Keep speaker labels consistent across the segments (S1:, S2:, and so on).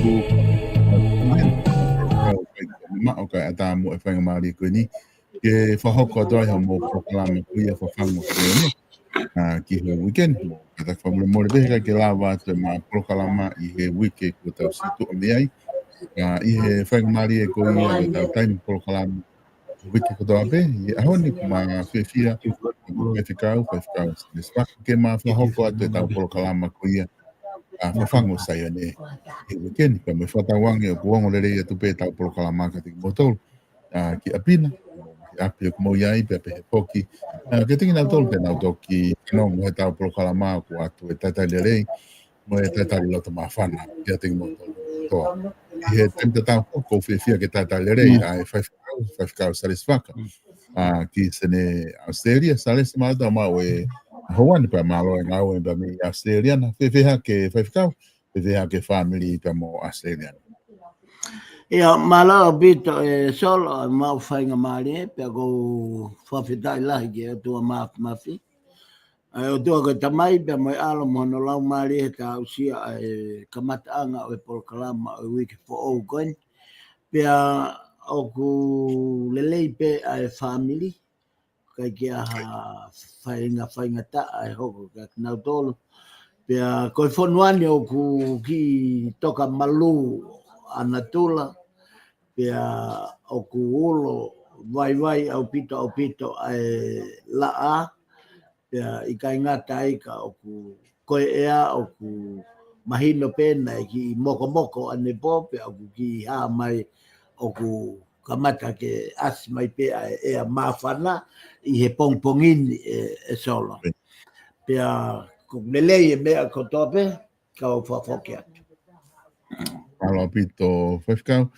S1: ku ma o ka ata mo e whainga maari koe ni ke whahoko atoa iho mo proklama kuia whawhango koe ni ki he weekend mo kata whamule mōre behe ke lawa atu ma proklama i he wike ko tau situ o meai i he whainga maari e koe ia o tau taimi proklama wiki ko toa be i ahoni ma whiwhia whiwhikau ke ma whahoko atu e tau proklama koe ia whawhango sai ane i weekend ka me whatawangi o kuongo lere ia tupe tau proklama ka tiki motol ki apina api o kumo iai pe he poki ke tiki nau tolu pe nau toki no mo he tau proklama ku atu e tatai lere mo e tatai loto mawhana ki a tiki motol toa i he tempe tau ko whiwhia ke tatai lere ai whaiwhikau sariswaka ki sene Australia salis mata ma we Hawaii pa malo e ngau e mi Australian whiwhia ke whaiwhikau whiwhia ke family pa mo Australian.
S2: Ia mala bito e solo ma whainga maari pe ko whawhitai lahi ke o tua mafi. O tua ko tamai pe mo alo mono lau maari e ta usia e kamataanga o e proklama o wiki for all coin. Pe o ku lelei pe a family kai kia ha whainga ta ai hoko ka nau tolu. Pe ko fonuani o ku ki toka malu anatula. Pea o ku olo vai au pito ai laa pea i kai ngata ika o ku koe ea o ku mahino pena ki moko ane po pea o ku ki ha mai o ku kamata ke as mai pea ea mawhana i he pongpongini e solo. Pea ku nelei e mea ko tope ka o whawhoke atu.
S1: Alo pito whawhikau.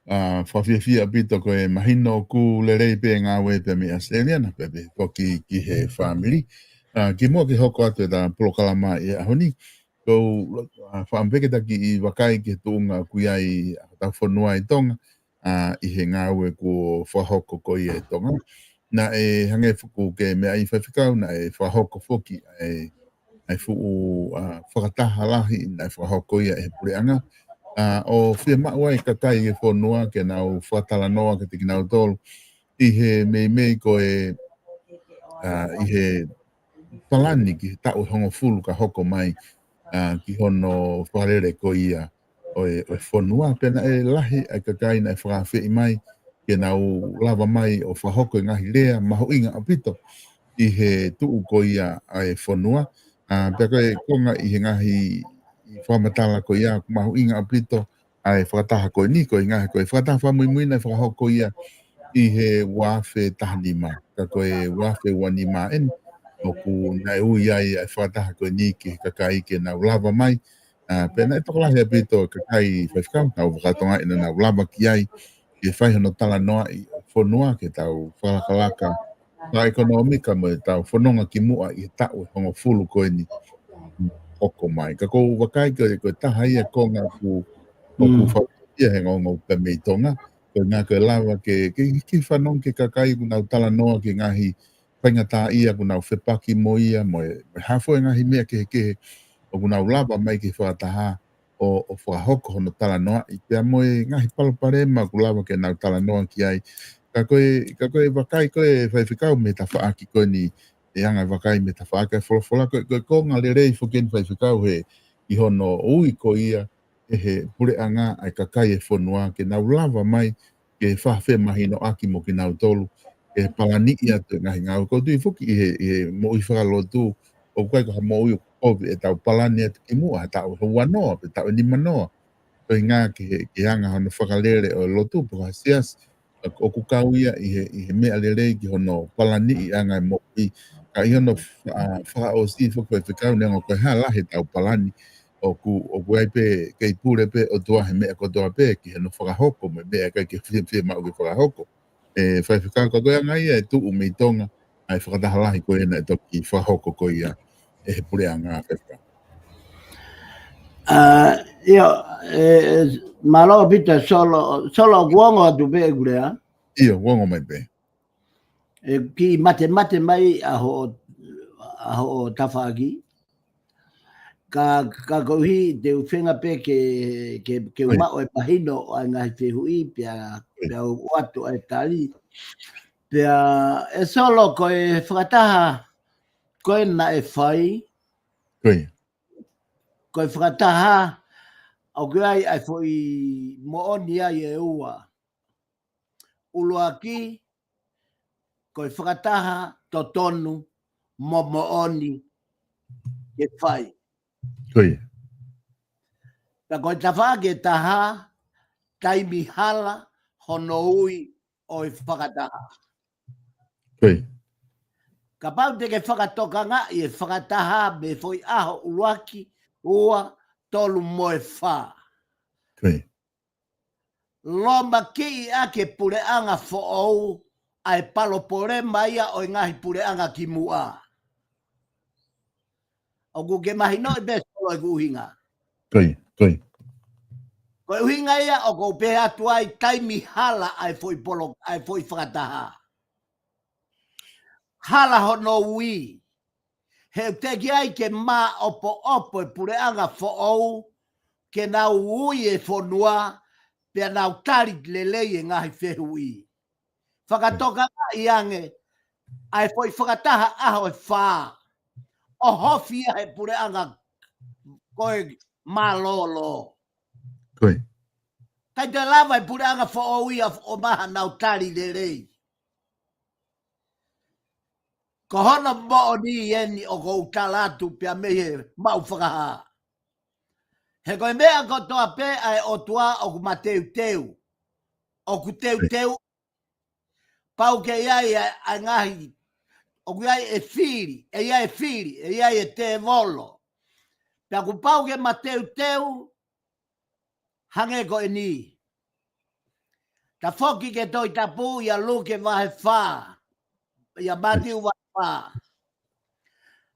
S1: Whawhiawhia pito koe mahino ku lerei pe ngā we pe mi Australian pe poki ki he family. Ki mua ki hoko atu e ta proklama i ahoni. Ko whaambeke taki i wakai ki tūnga kuia i tau whanua i tonga i he ngā we ku whahoko ko i e tonga. Na e hange fuku ke mea i whawhikau na e whahoko foki ai fuu whakataha lahi na e whahoko i e pureanga. O whia maua i kakai e whanua ke nau whatala noa ke tiki nau tolu i he mei ko e i he palani ki tau hongo fulu ka hoko mai ki hono wharere ko ia o e whanua pena e lahi ai kakai na e whakawhi i mai ke nau lava mai o whahoko i ngahi lea maho inga apito i he tuu ko ia ai whanua pia koe konga i he ngahi whamatala ko ia mahu inga apito ai whakataha koe ni koe ngahe koe whakataha whamuimuina i whakahoko ia i he wafe tahanima ka koe wafe wanima en o ku nai ui ai ai whakataha koe ni ki kakai ke nau lava mai pena e tokolahi apito kakai whaiwhikau nau whakatonga ina nau lava ki ai ke whaihono tala noa i whanua ke tau whalakalaka ta ekonomika mo e tau whanonga ki mua i tau hongo fulu koe ni oko mai. Ka kou wakai koe taha ia konga ku o ku whautia he ngongo ka mei tonga. Koe ngā koe lawa ke whanong ke kakai ku nau tala noa ke ngahi whaingata ia ku nau whepaki mo ia mo e hafo e ngahi mea ke o ku nau lawa mai ke whakataha o whahoko hono tala noa i pia mo e ngahi palaparema ku lawa ke nau tala noa ki ai. Ka koe wakai koe whaiwhikau me ta whaaki koe ni e anga wakai me ta whaaka wholofola koe konga le rei whuken whaiwhikau he i hono ui ko ia e he pure anga ai kakai e whanua ke nau lava mai ke whawhe mahi no aki mo ki nau tolu e palani ia tu ngahi ngau ko tui whuki i he mo i whakalotu o kai ko ha mo i kovi e tau palani atu ki mua tau hua noa pe tau ni manoa koe ngā ke anga hono whakalere o lotu po hasias o kukau ia i he mea lerei ki hono palani i anga mo i ka i hono wha o si whakawai whikau nengo koe ha lahi tau palani o ku ai pe kei pure pe o tua he mea kotoa pe ki hono whakahoko me mea kai ke whia mau ki whakahoko e whai whikau ka koe anga ia e tuu mei tonga ai whakataha lahi koe ena e toki whahoko koe ia e he pure anga whikau.
S2: Ia, malo pita solo guongo atu pe gurea.
S1: Ia, guongo mai pe.
S2: Ki mate mai aho tawhaki. ka kohi te whenga pe ke uma o e pahino o ngai te hui pia watu e tali. Pia e solo ko e whakataha ko e na e whai. Ko e whakataha au kai ai foi mooni ai e ua. Uluaki ko e whakataha to tonu mooni e whai. Ta koe tawhake taha, taimi hala, hono ui o i whakataha. Ka pau te ke whakatokanga i e whakataha me foi aho uruaki ua tolu moe wha. Loma ki i ake pureanga whoou ai palopore maia o ngahi pureanga ki mua. O ku ke mahi no i beso o i kuhinga. Ko uhinga ia o ko pe atu ai taimi hala ai foi whakataha. Hala hono ui. He te ki ai ke mā opo e pureanga whoou ke nau ui e whonua pia nau tari lelei e ngahi whehui. Whakatoka i ange ai foi whakataha aho e whā. O hofia he pureanga koe mā lolo. Kai te lava e pureanga whoou ia o maha nau tari lelei. Ko hono mo ni eni o ko talatu pia mehe mau whakaha. He koe mea ko toa pe ai o tua o ku mateu teu. O ku teu pau ke iai ai ngahi. O ku iai e whiri, e iai e te volo. Pia ku pau ke mateu hange ko e ni. Ta whoki ke toi tapu ia luke vahe wha. Ia matiu vahe wha.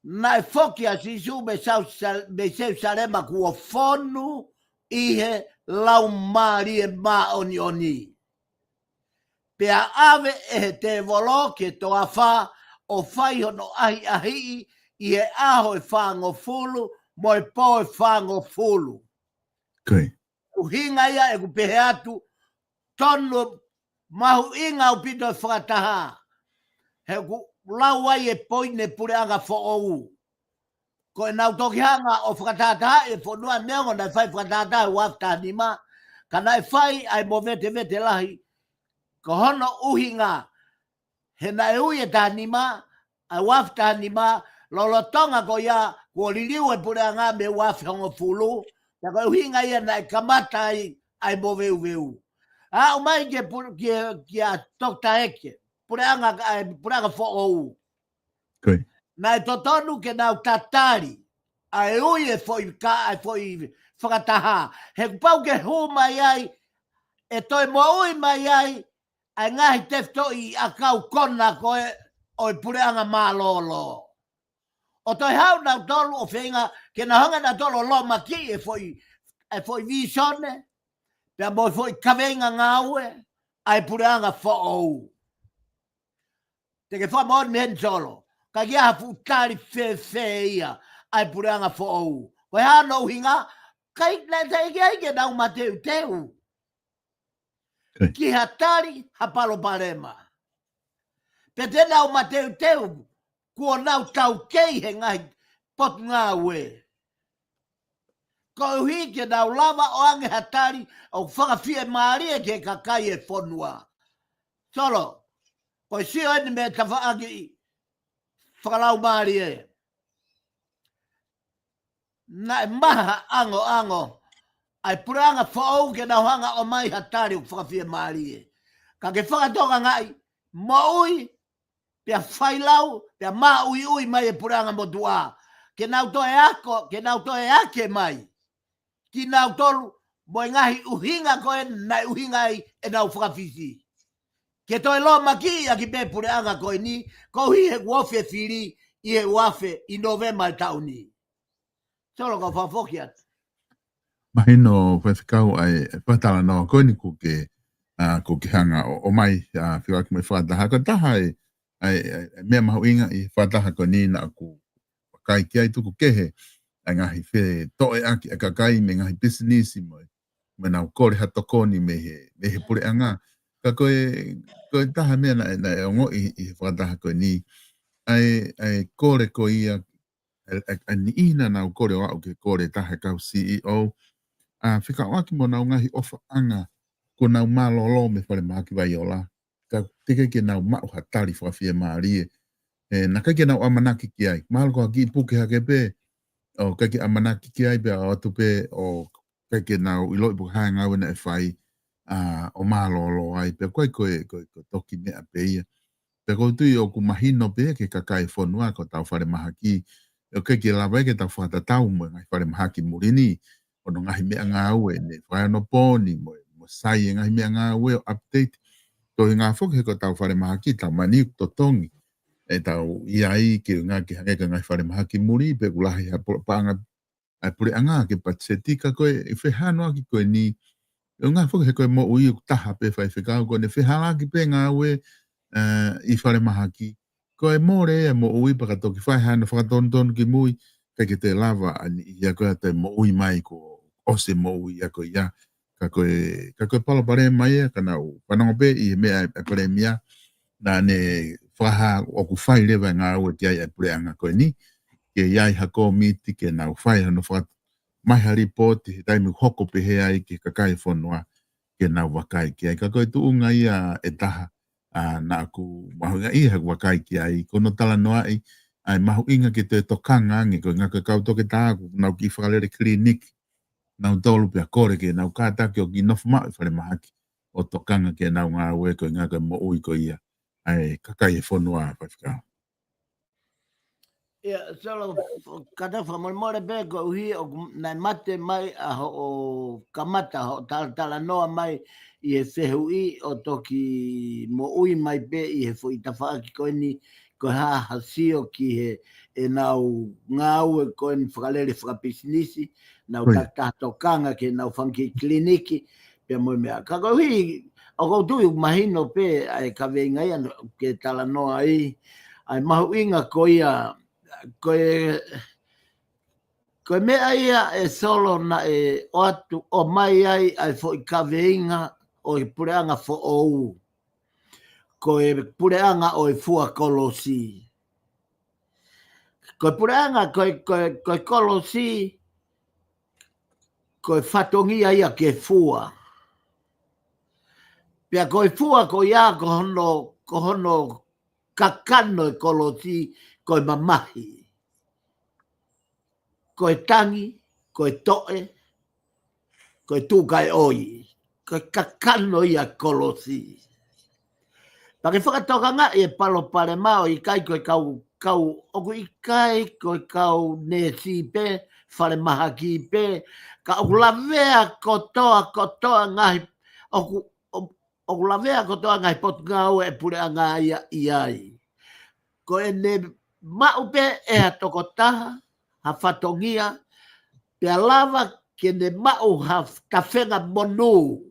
S2: Na e whoki a sisu me seu sarema kua whonu ihe lau maari e maa oni. Pea ave e te volo ke toa wha o whai hono ahi i e aho e whango fulu mo e po e whango fulu. Uhinga ia e ku pehe atu tonu mahu inga o pito e whakataha. He ku lau ai e poine pureanga whoou. Ko e nau toki hanga o whakatataha e whanua meongo na whai whakatataha wafta nima. Kana e whai ai mo vete lahi. Ko hono uhinga. He na e ui e tānima, ai wafta nima, lolotonga ko ia, ko liliu e pureanga me wafta fulu. Ta ko uhinga ia na e kamata ai mo veu. O mai ke a tokta eke. Pureanga whoou. Na e totonu ke nau tatari. Ai ui e foi whakataha. He pau ke hu mai ai. E toi mo ui mai ai. Ai ngahi tefto i a kau kona koe o i pureanga mālolo. O toi hau nau tolu o whenga. Ke na honga na tolu lo maki e foi visone. Pea mo foi kawenga ngaue. Ai pureanga whoou. Te ke whamon me hen solo. Ka kia hafu tari whe ia. Ai pureanga whoou. Koe hano hinga. Kai na te ike nau mateu. Ki ha tari ha palo parema. Pe te nau mateu. Kua nau tau kei he ngai pot ngā ue. Ko uhi ke nau lava o ange ha tari. O whakawhia maaria ke kakai e whonua. Solo. Ko si o ene me tawhaaki whakalau maari e. Na e maha ango. Ai puranga whaou ke na hanga o mai hatari o whakawhia maari e. Ka ke whakatoka ngai, mo ui, pia whailau, pia maa ui mai e puranga motua. Ke nau toe ako, ke nau toe ake mai. Ki nau tolu, mo e ngahi uhinga koe, na uhinga e nau whakawhisi. Ke toi lo maki a ki pe pureanga koe ni, ko hi he wofe whiri i he wafe i November tau ni. Solo ka whafoki atu.
S1: Mahino whawhikau ai whatala no koe ni ko ke hanga o mai whiwaki mai whataha. Ko taha ai mea mahu inga i whataha ko ni na ku kai ki ai tuku kehe ngahi fe toe aki akakai me ngahi business mo me na kore hatokoni me he pure anga ka koe taha mea na ongo i whakataha koe ni ai kore ko ia ni ina na kore o au ke kore taha kau CEO whika waki mo na ngahi ofa anga ko na malolo me whare maki vai ola ka teke ke na mau hatari whawhia maarie na kai ke na amanaki ki ai mahalo ko ki puke hake pe o kai ke amanaki ki ai pe o atu pe o kai ke na ilo ipu hanga wena e whai o malolo ai pe koe toki mea pe ia pe ko tui o ku mahino pe ke kakai whanua ko tau whare mahaki o kai ke lawa ke tau whata tau mo ngai whare mahaki murini o no ngahi mea ngā ue ne whai no pōni mo sai ngahi mea ngā ue o update ko ngā whoke ko tau whare mahaki tau mani to tongi e tau iai ke ngā ke hange ka ngai whare mahaki muri pe kulahi ha panga ai pure anga ke patseti ka koe e whehano ki koe ni o ngā whoke koe mo ui taha pe whai whekau koe ne whehala ki pe ngā ue I whare mahaki koe more e mo ui pakatoki whai hana whakatonton ki mui kai ke te lava ani ia koe te mo ui mai ko ose mo ui ia koe ia ka koe palo pare mai e ka nau panongo pe I mea e pare mia na ne whaha o ku whai lewa ngā ue ki ai e pure anga koe ni ke iai hako miti ke nau whai hano whakat mai ha report he taimi hoko pe he ai ke kakai whanua ke nau wakai ki ai ka koe tu unga ia e taha na aku mahu inga iha wakai ki ai kono tala noa ai mahu inga ke te tokanga angi ko inga ka kau toke tāku nau ki whakalere klinik nau tolu pia kore ke nau kātaki o ki nofu mau whare mahaki o tokanga ke nau ngā ue ko inga ka mo ui ko ia ai kakai e whanua pawhikau.
S2: Ia, solo kata whamolmore pe ko uhi o nai mate mai a o kamata ho tala noa mai I e whehui o toki mo ui mai pe I he fo itawha ki koe ni ko ha hasio ki he e nau ngāue koe ni whakalere whakapisinisi nau tatokanga ke nau whanki kliniki pe mo mea. Ka ko uhi o koutui mahino pe ai ka veinga ia ke tala noa ai mahu inga ko ia koe mea ia e solo na e o atu o mai ai fo I ka veinga o I pureanga fo ou. Koe pureanga o I fua kolosi. Koe pureanga koe kolosi koe whatongia ia ke fua. Pia koe fua ko ia ko hono kakano e kolosi koe mamahi. Koe tangi, koe toe, koe tūkai oi, koe kakano ia kolosi. Pake whakatoka ngā e palo pare mao I kai koe kau oku I kai koe kau ne si pe, whare maha ki pe, ka oku lavea kotoa ngahi, oku lavea kotoa ngahi pot ngau e pure a ngā ia iai. Koe ne mau pe e ha toko taha, ha whatongia, pia lava ke ne mau ha tawhenga monu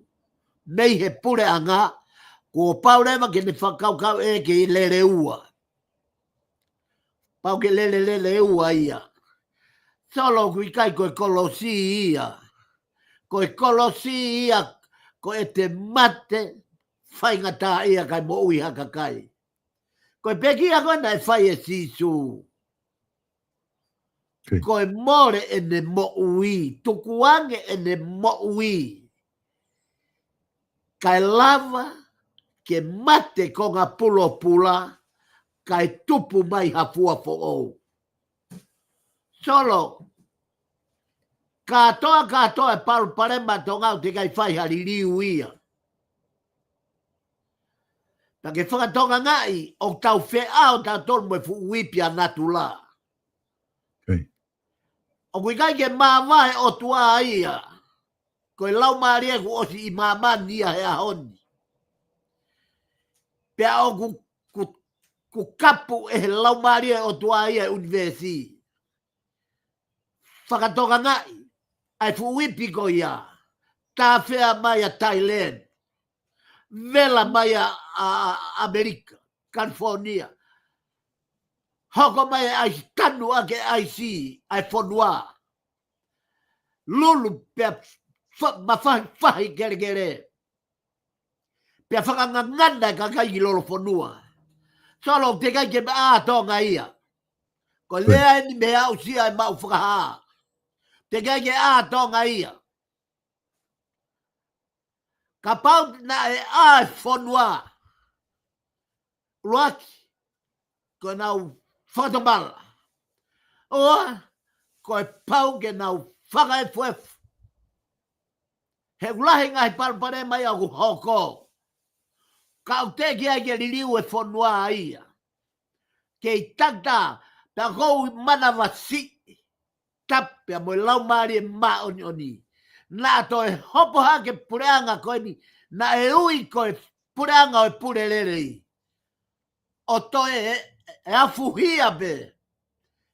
S2: nei he pure a ngā, ko pau rewa ke ne whakaukau e ke I lere ua. Pau ke lere ua ia. Solo kui kai koe kolosi ia. Koe kolosi ia, koe te mate, whaingata ia kai mo ui haka kai. Koe peki a koe nai whai e sisu. Koe more e ne mo ui, tukuange e ne mo ui. Kai lava, ke mate ko ngā pulo pula, kai tupu mai hafua fo ou. Solo, katoa e paru parema tō ngau te kai whai haririu ia. Ta ke whakatonga ngai, o tau wheao tau tonu me fu uipia natu la. O kui kai ke māwai o tua ia, koe lau maari e ku osi I māmani ia he ahoni. Pea o ku kapu e he lau maari e o tua ia universi. Whakatonga ngai, ai fu uipi ko ia, tā whea mai a Thailand, vela mai a Amerika, California. Hoko mai ai tanu ake ai si, ai whanua. lulu pia mafai gere pia whakanganganda ka kai lolo whanua. Solo te kai ke a tonga ia. Ko lea ni me au sia e mau whakaha. Te kai ke a tonga ia. Ka pau na e a whanua. Luaki. Ko nau whatomala. Oa. Ko e pau ke nau whaka e fuefu. He ulahi ngai palpare mai au hoko. Ka te ki ai ke liliu e whanua ia. Ke i tata, ta kou mana wasi. Tapia mo lau maari e maoni oni. Na to e hopo hake pureanga koe ni. Na e ui koe pureanga o e pure lerei. O to e afuhia be.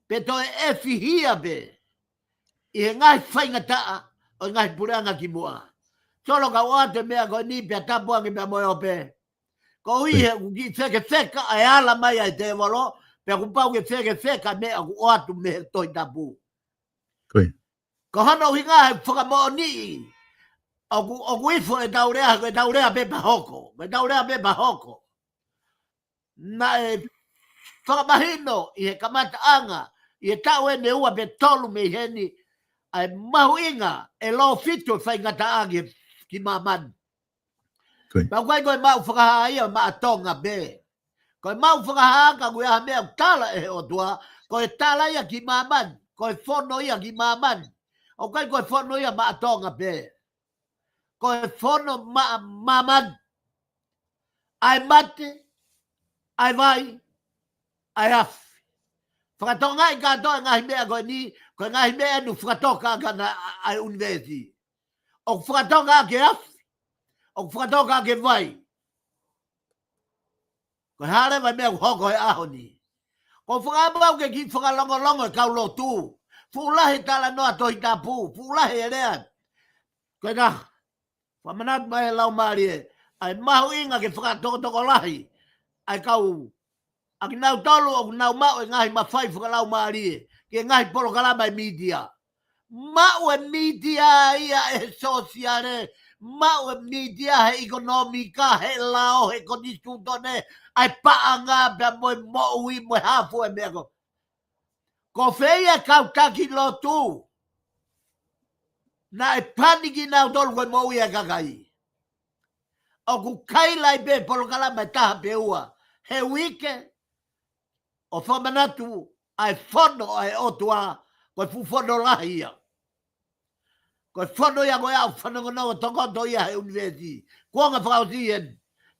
S2: Pe to e fihia be. I he ngai whainga taa o ngai pureanga ki mua. Solo ka oate mea koe ni pia tapuangi mea moe ope. Ko ui he ki seke seka e ala mai ai te walo, pe ku pau ke seke seka me aku oatu me toi tapu. Ko hana ui ngā he whakamo ni, aku ifo e taurea pepa hoko, me taurea pepa hoko. Na e whakamahino i he kamata anga, i he tau e ne ua pe tolu me heni, ai mahu inga e lo fito whai ngata agi ki mamani. Pau koe mau whakaha ia maa tonga be. Koe mau whakaha ka koe aha mea tala e o tua. Koe tala ia ki maman. Koe whono ia ki maman. O koe whono ia maa tonga be. Koe whono maman. Ai mate. Ai vai. Ai afi. Whakatonga i katoa ngahi mea koe ni. Koe ngahi mea nu whakatoka kana ai universi. O whakatonga ke afi. O whakatoka ke vai. Ko hare vai mea hoko e aho ni. Ko whakabau ke ki whakalongolongo e kaulo tū. Fulahi tala noa tohi tapu. Fulahi e rean. Ko na. Whamanat mai lau maari e. Ai mahu inga ke whakatoko lahi. Ai kau. Aki nau tolu o nau mau e ngahi mawhai whakalau maari e. Ke ngahi polo kalama e media. Mau e media ia e sosiare. Mau e media he ekonomika he lao he konisu tone ai paanga pe mo ui mo hafu e meko. Ko feia kau taki lo tu. Na e paniki na tolu ko mo ui e kakai. O ku kailai pe polo kalama taha pe ua. He wike o whamanatu ai whono ai otua ko fu whono lahia. Ko whono ia koe au whanongono tokoto ia he universi. Kua ngā whakauti en.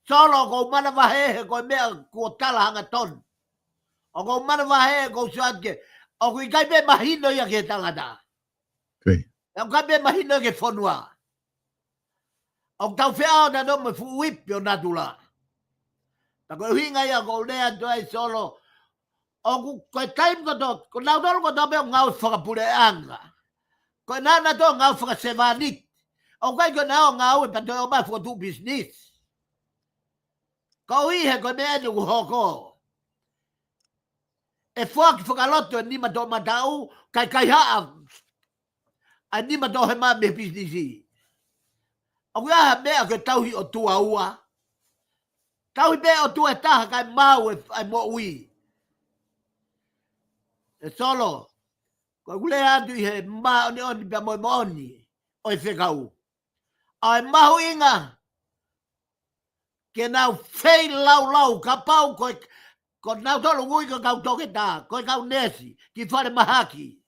S2: Solo ko mana wahehe ko mea kua tala hanga ton. O ko mana wahehe ko suatke. O ko i kai me mahino ia ke tangata. O kai me mahino ke whonua. O tau whea o na no me fu wipi o natula. Ta ko hinga ia ko lea toai solo. O ko taim ko to. Ko nautolo ko to mea ngau whakapure anga. Ko nana to ngau whakasevanit. O kai ko nao ngau e pato o mai whakatu business. Ko ihe ko mea ni hoko. E whaki whakaloto e nima to matau. Kai haa. A nima to he maa me businessi. O kia mea ke tauhi o tua ua. Tauhi mea o tua taha kai mau e mo ui. E solo. Ko kule atu i he maa oni oni pia moi mooni. O e whekau. Ai mahu inga. Ke nau whei lau ka pau ko nau tolu ngui ka kau toke tā. Ko kau nesi. Ki whare mahaki.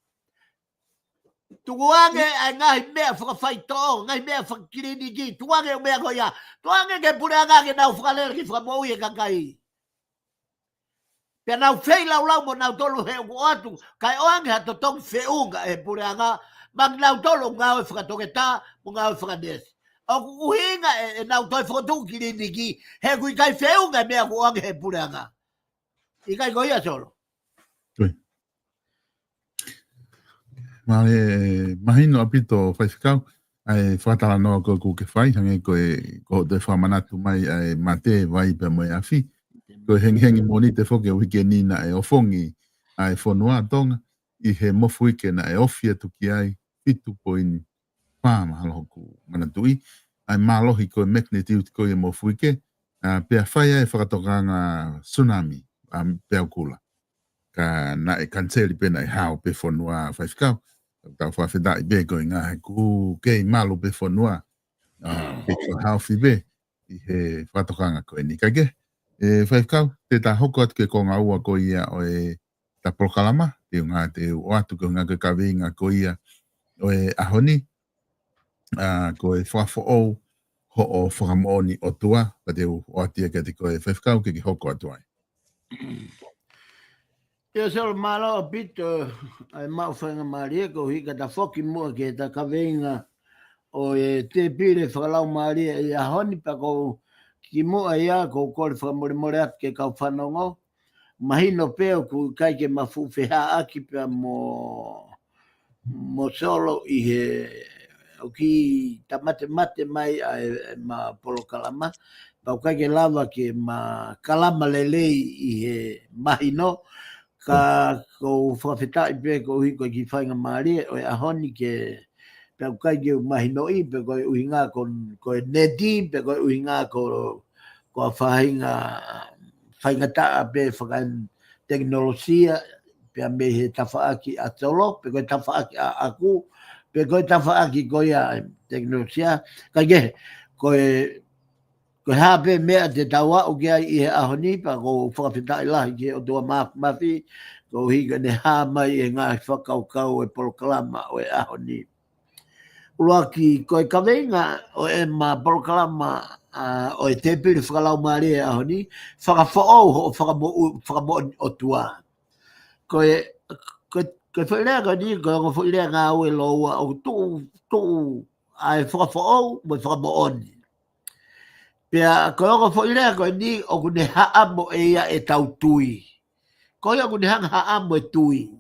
S2: Tuange ai ngahi mea whakawhai tō. Ngahi mea whakirini ki. Tuange mea ko ia. Tuange ke pure anga ke nau whakalera ki whakamoi e kakai. Pea nau whei lau mo nau tolu he uko atu. Kai oange hato tong whiunga e pure anga. Mang nau tolu ngau e whakatoke tā. Mo ngau e whakanesi. O kuhinga e nau toi whakatuki rini ki. He kui kai whiunga e mea ko oange he pure anga. I kai ko ia solo.
S1: Mare mahino apito whaifikau. Ai whakatala noa ko ke whai. Hange ko te whamanatu mai ai mate vai pe moe awhi. Ko hengi moni te whoke o hike nina e ofongi ai whonua tonga. I he mofu ike na e ofi atu ki ai. fitu poini pa mahalo ku manatui ai malohi ko magnitude ko mo fuike pe faya e whakatokanga tsunami pe kula ka na e canceli pena e hao pe fonua whaifkau tau whawhida i be ko ngā ku ke malo pe fonua pe ko hao fi be i he whakatokanga ko ni kage e whaifkau te ta hoko atu ke ko ngā ua ko ia o e ta prokalama te ngā te o atu ko ngā ka winga ko ia o e ahoni ko e whafo o ho o whakamooni o tua pa te o atia ke te ko e whaifkau ke ki hoko atu ai.
S2: Ia solo malo pito ai mau whainga maria ko hika ta whoki mua ke ta kawinga o e te pire whakalau maria i ahoni pa ko ki mua ia ko kore whakamore atu ke kau whanongo mahino peo ku kai ke mawhuwheha aki pia mo solo i he o ki ta mate mai ai ma polo kalama pa kai ke lava ke ma kalama lelei i he mahino ka ko whawheta i pe ko hiko ki whainga maria o e ahoni ke pe kai ke mahino i pe ko uhinga ko e neti pe ko uhinga ko whainga ta pe whakan teknologia pe me he tawhaaki a tolo pe ko tawhaaki a aku pe ko tawhaaki ko ia teknologia ka ke ko hape mea te tawa o kia i he ahoni pa ko whakawhita i lahi ke o tua mafi ko hika ne ha mai e ngā whakaukau e polokalama o e ahoni. Ua ki ko e kawenga o e ma polokalama o e te piri whakalau maari e ahoni whakawhaou o whakamo o tua. Ko e whairea ka ni ko e whairea ngā ue loa o tu ai whakawhaou mo whakamo oni. Pea ko o fo ile ko ni o ku ne ha mo e ia e tau tui. Ko ia ku ne ha mo e tui.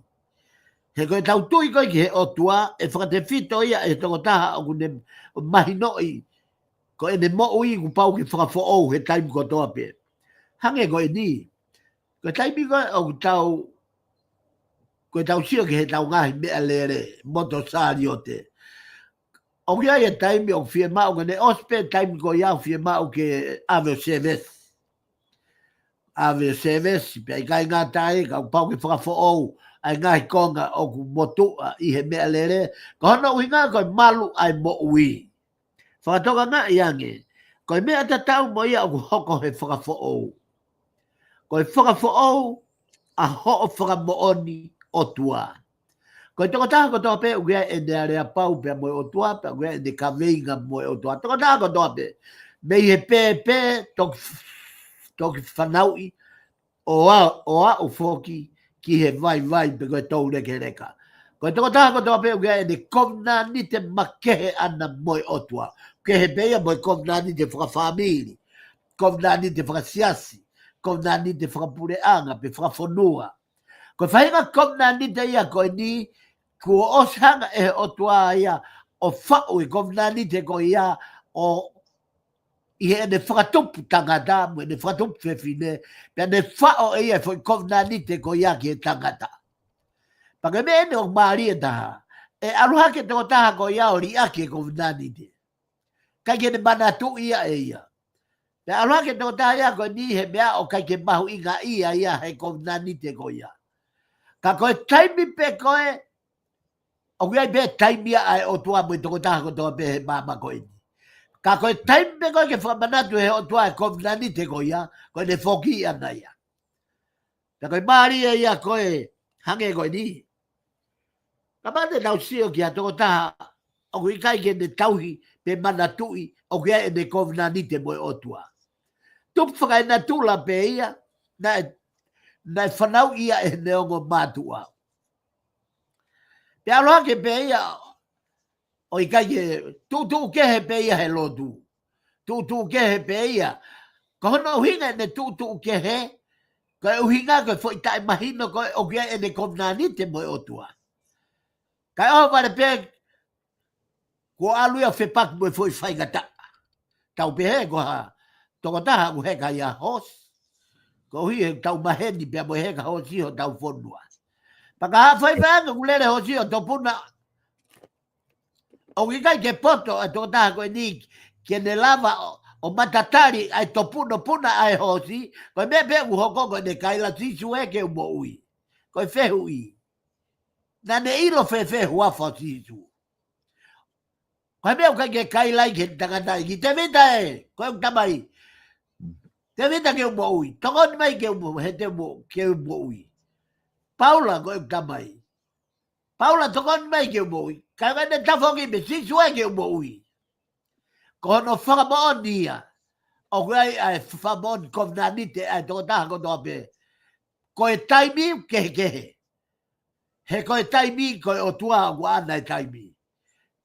S2: He ko e tau tui ko ki he o tua e whakate fito ia e toko taha o ku ne mahino i. Ko e ne mo ui ku pau ki whakafo ou he taimi ko toa pe. Hange ko e ni. Ko taimi ko o ku tau ko e tau sio ki he tau ngahi mea lere moto sari o te. O kia ia taimi o fie mau ka ne ospe taimi ko iau fie mau ke ave seves. Ave seves, pe ai kai ngā tae, ka pau ke whakafo ou, ai ngai konga o ku motu i he mea lere, ka hono ui ngā koe malu ai mo ui. Whakatoka ngā iange, koe mea ta tau mo ia o ku hoko he whakafo ou. Koe whakafo ou a ho o whakamooni o tua. Ko toko taha ko toa pe ukia e ne area pau pe moe o tua pe ukia e ne kaweinga moe o tua. Toko taha ko toa pe me he pe toki whanaui o a o foki ki he vai pe koe tau reke reka. Ko toko taha ko toa pe ukia e ne komna ni te makehe ana moe o tua. Ke he peia moe komna ni te whakawhamiri, komna ni te whakasiasi, komna ni te whakapureanga pe whakafonua. Ko whainga komna ni te ia koe ni kua osanga e o tua ia o whao i komnani te ko ia o i he ne whakatupu tangata mo ne whakatupu whewhine pia ne whao ia i komnani te ko ia ki e tangata. Paka me ene o maari e taha e aluha ke toko taha ko ia o ria ki e komnani te. Kai ke ne manatu ia e ia. Pia aluha ke toko taha ia ko ni he mea o kai ke mahu inga ia he komnani te ko ia. Ka koe taimi pe koe o kia pe taimia ai o tua mo toko taha ko toa pe he mama koe ni. Ka koe taime koe ke whamanatu he o tua e komnani te koe ia, koe ne whoki ia na ia. Ta koe maari e ia koe hange koe ni. Ka mane nau sio kia toko taha o kui kai ke ne tauhi pe manatui o kia e ne komnani te moe o tua. Tup whakai na tula pe ia na whanau ia e neongo mātua. Pe aloha ke pe ia o i kai ke tūtū kehe pe ia he lotu. Tūtū kehe pe ia. Ka hono uhinga ne tūtū kehe, ka uhinga koe fo i tae mahino koe o kia e ne komnani te moe o tua. Kai oho vare pe ko aluia whepak moe fo i whaingata. Tau pe he ko ha, toko taha ku heka ia hos. Ko hui he tau maheni pe moe heka hosi ho tau whonua. Paka hawhai wanga kulere hosi o topuna O kai ke poto a to ta ko ni ke ne lava o matatari ai to puna ai hosi ko me be u hoko ko de kai la si su e ke mo ui ko fe ui na ne ilo fe hua fo si su ko me o ke kai la ke tangata ki te vita e ko tamai te vita ke mo ui to ko mai ke mo hete mo ke mo ui Paula ko tamai Paula to ko mai ke mo ui ka ne ta fo ki be si su e ke mo ui ko no fa mo dia o gai ai fa bon kovnanite ai to ta ko do be ko e taimi ke he ko e taimi ko o tua wa na taimi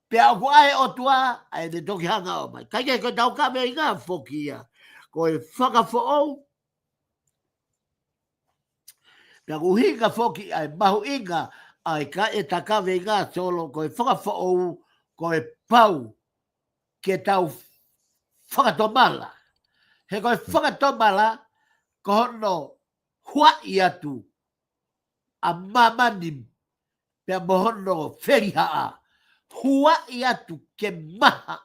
S2: pe a wa o tua ai de to hanga o mai kai ko tau ka me nga fokia ko e faka fo o pe ko hinga foki ai bahu inga ai ka e taka ve nga solo ko e faka fo o ko e pau ke tau faka to mala he ko faka to mala ko no hua ia tu a mamani pe mohono feri haa hua ia tu ke maha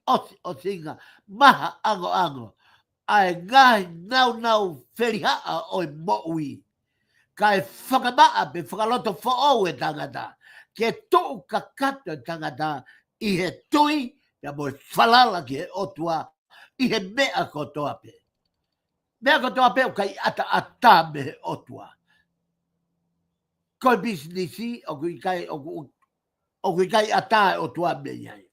S2: o singa maha ango ai ngai nau feri haa o moui kai whakamaa pe whakaloto fo o e tangata ke tō kakato tangata i he tui pe mo whalala ki he otua i he mea kotoa pe mea kotoa pe o kai ata me he otua ko businessi o kui kai ata o tua me iai.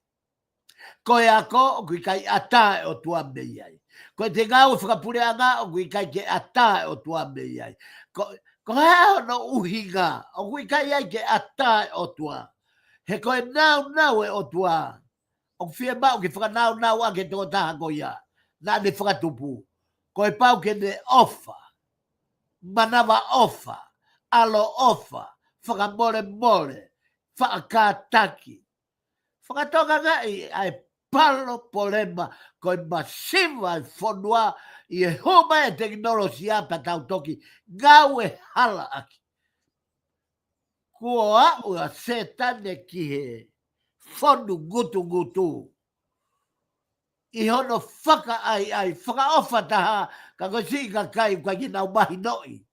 S2: Ko e ako o kui kai ata o tua me iai. Ko te ngau whakapureanga o kui kai ke ata o tua me iai. Ko hea no uhinga o kui kai ai ke ata o tua. He ko e nau e o tua. O fia mau ke whakanau a ke tō taha ko ia. Nā ne whakatupu. Ko e pau ke ne ofa. Manawa ofa. Alo ofa, whakamore, whakataki. Whakatoka ngai ai palo polema koe masiva ai whanua i e homa e teknolosia pa tau toki ngau e hala aki. Kua au a setane ki he whanu gutu. I hono whaka ai whakaofa taha ka koe si ka kai kwa ki nau mahi noi.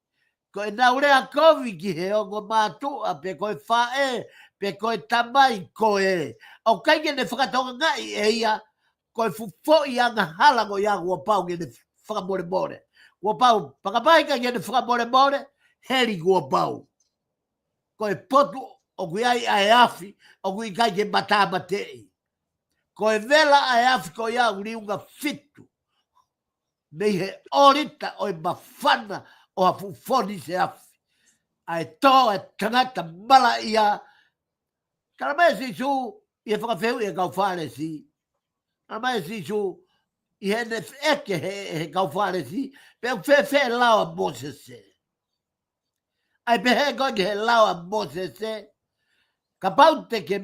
S2: Ko e nau rea kovi ki he ongo mātua pe koe whae, pe koe tamai koe. O kai ke ne whakatonga ngai e ia, koe fufo i anga halango ia kua pau ke ne whakamore. Kua pau, pakapaika ke ne whakamore, heri kua pau. Koe potu o kui ai ai afi, o kui kai ke matamatei. Koe vela ai afi ko ia uriunga fitu. Nei he orita o i mawhana, o a fufoni se afi. Ai tō e tangata mala ia. Kara mai si su, i e whakawheu i e kau whare si. Kara mai si su, i he ne eke he kau whare si. Pe au whewhe lawa mose se. Ai pe he koe he lawa mose se. Ka paute ke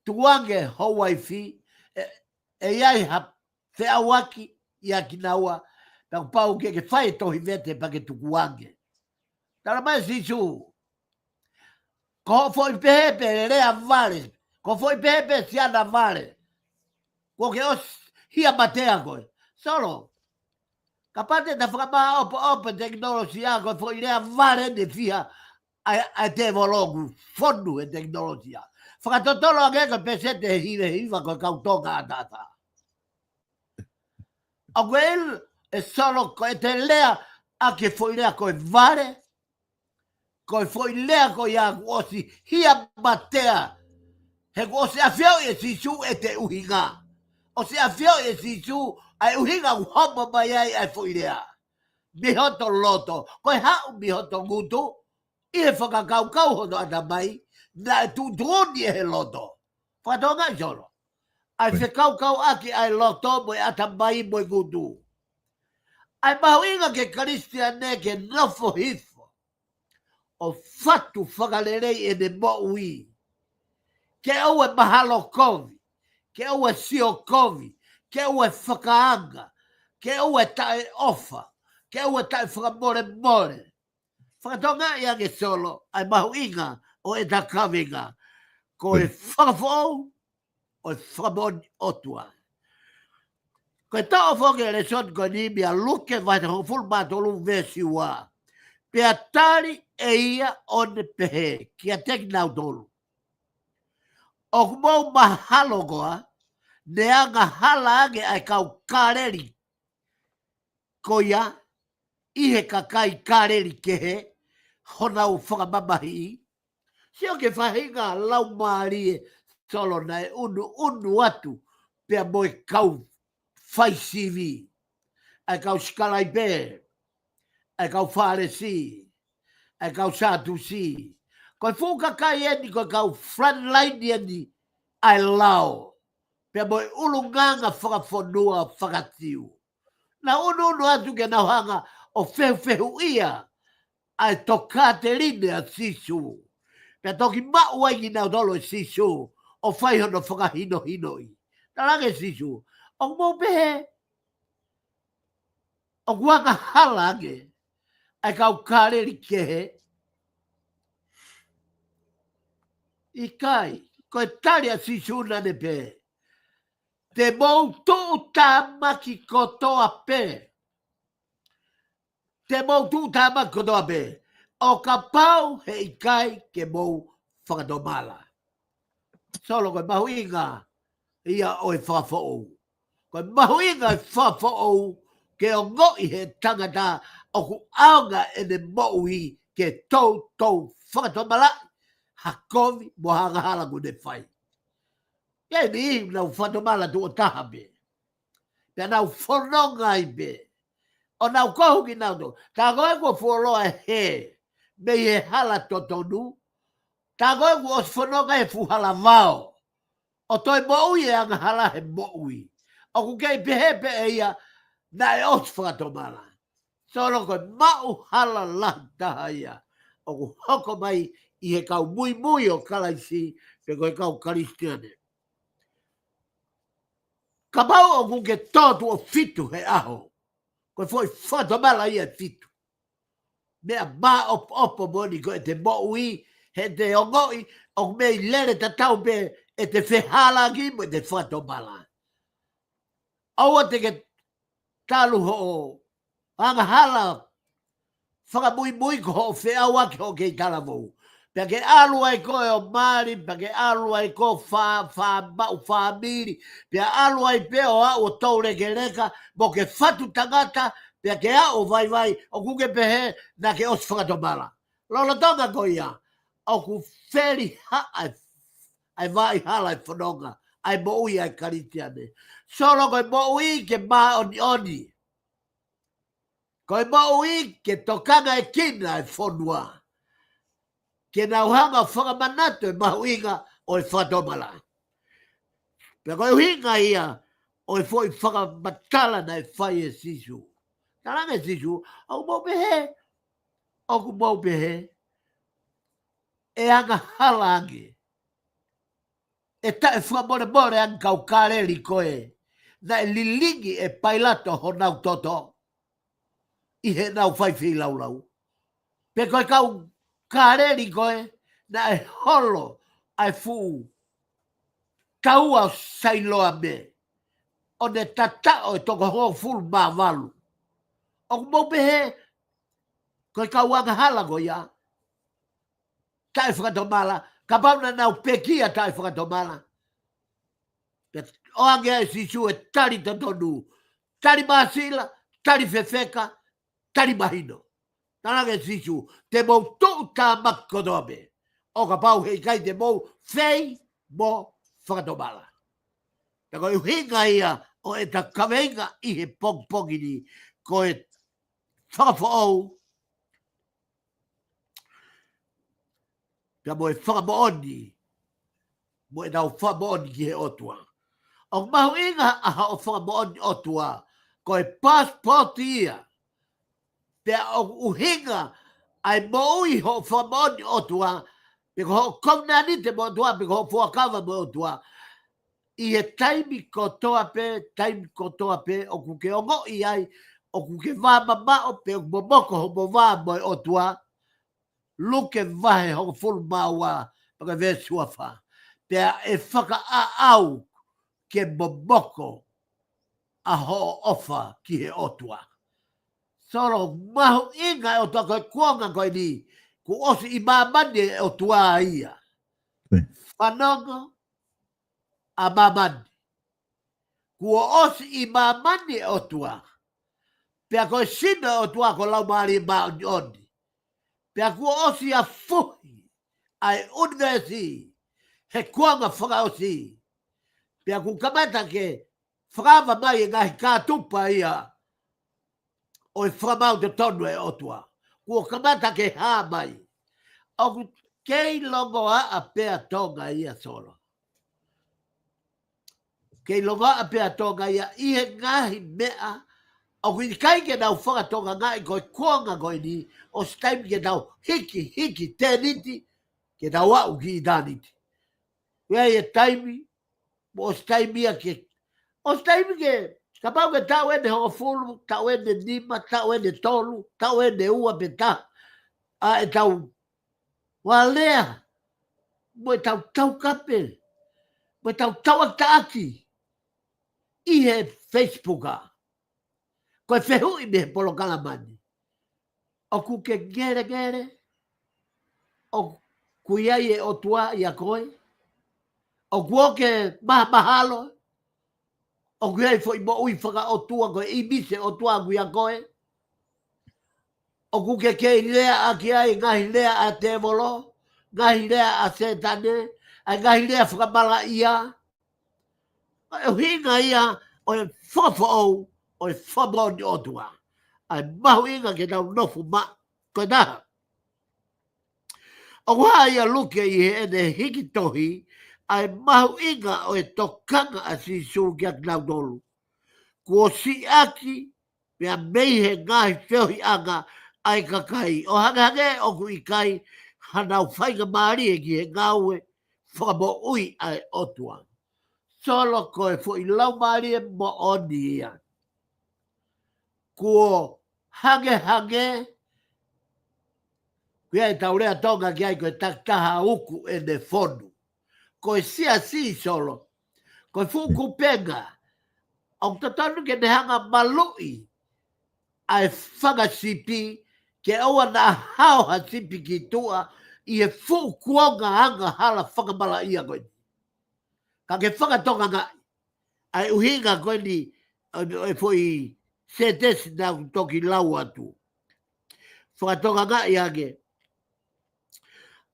S2: tuange howai fi. E iai ha wheawaki i a kinaua. Tau pau ke whae tohi vete pa ke tukuange. Tara mai si su. Ko foi pepe rea vale. Ko foi pepe si ana vale. Ko ke os hia batea koe. Solo. Kapate da whakama opa teknologia ko foi rea vale de fia a te vologu. Fondu e teknologia. Whakatotolo ake ko pesete hiva ko kautoka atata. A quel e solo ko e te lea a che foi lea ko e vare, ko e foi lea ko ia osi hia batea, he ko se afio e sisu e te uhinga, o se afio e sisu ai uhinga uhopa mai ai foi lea, mihoto loto, ko e hau mihoto ngutu, i e whakakau hono ana mai, na e tu droni e he loto, whatonga solo. Ai whekau aki ai loto mo e ata mai mo e ngutu. Ai mahuinga ke Kristiane ke nofo hifo. O fatu whakalerei e ne moui. Ke au e mahalo kovi. Ke au e sio kovi. Ke au e whakaanga. Ke au e tae ofa. Ke au e tae whakamore. Whakatonga i ange solo. Ai mahuinga o e takavinga. Ko e whakafou. o whamoni otua. Koe tau whoke le son ko ni mea luke vai te hofulu mātolu vesi wā. Pea tari e ia o ne pehe, ki a teki nau tolu. O kumau mahalo goa, ne anga hala age ai kau kareri. Ko ia, ihe kakai kareri kehe, hona u whakamamahi. Sio ke whahinga lau maari e solo nei unu atu, pea moe kau whai sivi, ai kau skalai bē, ai kau whare si, ai kau sātu si. Koe fuka kai eni, koe kau frontline eni, ai lao. Pea moe ulunganga whakawhanua whakatiu. Na unu atu ke nau hanga o whewhehu ia, ai toka te rine a sisu. Pea toki mau ai ki nau tolo e sisu, o whaihono whakahino hinoi. Talange sisu, o mou pehe, o waka halange, ai kau kareri kehe, i kai, koe tari a sisu nane pehe. Te mou tu tāmaki kotoa pē. Te mou tu tāmaki kotoa pē. O ka pau he i kai ke mou whakatomala. Solo koe mahuinga ia o e whakawhou. Koe mahuinga e whakawhou ke o ngoi he tangata o ku aonga e ne moui ke tau whakatomala hakovi mo hanga ku ne whai. Ia ni nau whatomala tu o taha be. Pea nau whanonga i be. O nau kohu ki nau to. Tā koe kua whuoloa he. Me he hala totonu. Tā koe kua os whanonga he fuhala vao. O toi moui e anga hala he moui. O ku kei pehe pe e ia na e os whakatomala. Solo koe mau hala lang taha ia. O ku hoko mai i he kau mui mui o kalaisi pe koe kau karistiane. Ka mau o kuke tōtu o fitu he aho. Koe foi whatamala ia fitu. Mea mā opo moni ko e te moui, he te ongoi, o mei lere ta tau pe e te whehala ki mo e te whatamala. Aua te ke talu ho o anga hala whakamui mui ko ho wheawa ki ho kei talavou. Pea ke alu ai koe o Māori, pea ke alu ai ko whamiri, pea alu ai pe o au o tau reke reka, mo ke whatu tangata, pea ke au vai vai, o kuke pehe, na ke os whakatomala. Lola tonga ko ia, o ku wheri ha ai vai hala ai whanonga, ai moui ai karitiane. Solo koe moui ke mā oni oni. Koe moui ke tokanga e kina ai whanua. Ke nau hanga whakamanato e mahuinga o e whatomala. Pea koe hinga ia o e foi whakamatala na e whai e sisu. Taranga e sisu, au mau pehe, au ku mau pehe, e anga halangi. E ta e whakamore more anga kau kareri koe, na e lilingi e pailato ho nau toto, i he nau whaiwhi laulau. Pe koe kau kareri koe, na e holo ai fu taua sailoa me. O ne tatao e toko ho ful ma valu. O kumau pehe, koe kauanga hala ko ia. Tai whakatomala, ka pauna nau pekia tai whakatomala. O angea e sisu e tari tatonu, tari masila, tari fefeka, tari mahino. Taranga e sisu, te mou tou tā makodobe. O ka pau hei kai te mou fei mo whakatomala. Te koe hinga ia o e ta kawenga i he pongpongini ko e whakawhaou. Pea mo e whakamooni, mo e nau whakamooni ki he otua. O mahu inga aha o whakamooni otua, ko e passport ia. Pea o uhinga ai moui ho whakamooni otua, pe ko ho komnani te mo otua, pe ko ho fuakawa mo otua. I he taimi kotoa pe, o kuke ongo i ai, o kuke vama mao pe o momoko ho mo vama o tua, luke vahe ho fulu maua, paka ve suafa. Pea e whaka a au, ke boboko a ho ofa ki he otua. Solo mahu inga o toa koe kuonga koe ni, ku osi I mamani o tua ia. Whanongo a mamani. Ku osi I mamani o tua. Pea koe sina o tua ko lau maari maoni oni. Pea ku osi a fuhi ai universi he kuonga whaka osi. Pea ku kamata ke whakava mai ngahi kātupa ia o whamau te tonu e otua. Kua kamata ke hā mai. O kei longo a pea tonga ia solo. Kei longo a pea tonga ia ihe ngahi mea. O kui kai ke nau whakatonga ngai koe kuonga koe ni. O staimi ke nau hiki teniti. Ke nau au ki I daniti. Wea e taimi. O staimi a ke. O staimi ke. Ka pau ke tau ene honga fulu, tau ene nima, tau ene tolu, tau ene ua pe ta. A e tau walea. Mo e tau kape. Mo e tau aki. Ihe Facebooka. Koe whehu I me polo kalamani. O ku ke gere. O kuiai e o tua I a koe. O kuo ke mahalo. O kuiai fo I mo ui whaka o tua koe. I mise o tua kui a koe. O ku ke kei lea a ki ai ngahi lea a te volo. Ngahi lea a setane. A ngahi lea whakamala ia. O hinga ia. O e whafo au. O e whamoni o tua. Ai mahu inga ke tau nofu ma. Koe naha. O waa ia luke I he ene hiki tohi. Ai mahu inga o e tokanga a si suru ki atu nau dolu. Kua si aki. Mea mei he ngahi whiohi anga. Ai kakai. O hange o ku I kai. Hanau whainga maari e ki he ngaue. Whakamo ui ai otua. Solo koe fo I lau maari e mo oni ia. Kua hange. Kia e taurea tonga ki ai koe taktaha uku e ne fonu. Koe sia si solo. Koe fuku penga. O tatanu ke ne hanga malui. Ai whanga sipi. Ke oa na hao ha sipi ki tua. I e fuku kuonga hanga hala whanga mala ia koe. Ka ke whanga tonga ngai. Ai uhinga koe ni. E foi se tesi na toki lau atu. Whanga tonga ngai ake.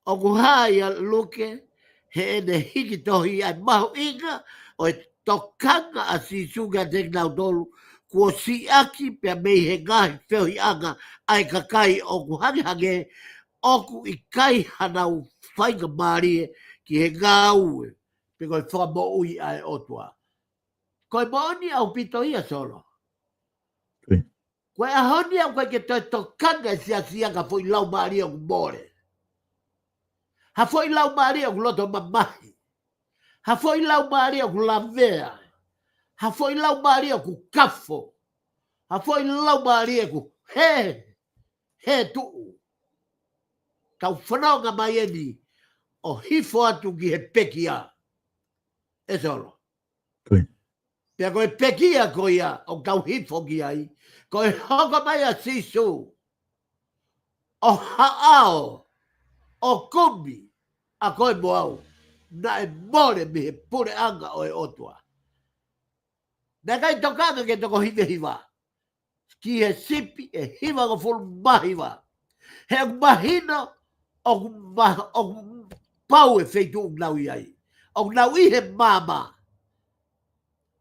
S2: O ku haia luke, he ene hiki tohi ai mahu inga, o e tokanga a si sunga te nau tolu, kua si aki pia mei he ngahi whiohi anga ai kakai o ku hange, o ku I kai hanau whainga marie ki he ngāue, pe koe whakamo ui ai otua. Koe maoni au pito ia solo. Koe ahoni au koe ke toi tokanga si a sianga fo I lau marie o ku more. Ha foi lau maria ku loto mamahi. Ha foi lau maria ku lavea. Ha foi lau maria ku kafo. Ha foi lau maria ku he tuu. Tau whanonga mai eni o hifo atu ki he pekia. E solo. Pea koe pekia ko ia o tau hifo ki ai. Koe hoka mai a sisu. O haao. O kumbi. A koe moau, na e more mi he pure anga o e otua. Na kai tokanga ke toko hiva. Ki he sipi e hiva ko fulu mahiva. He mahino o pau e feitu nau iai. O nau I he mama.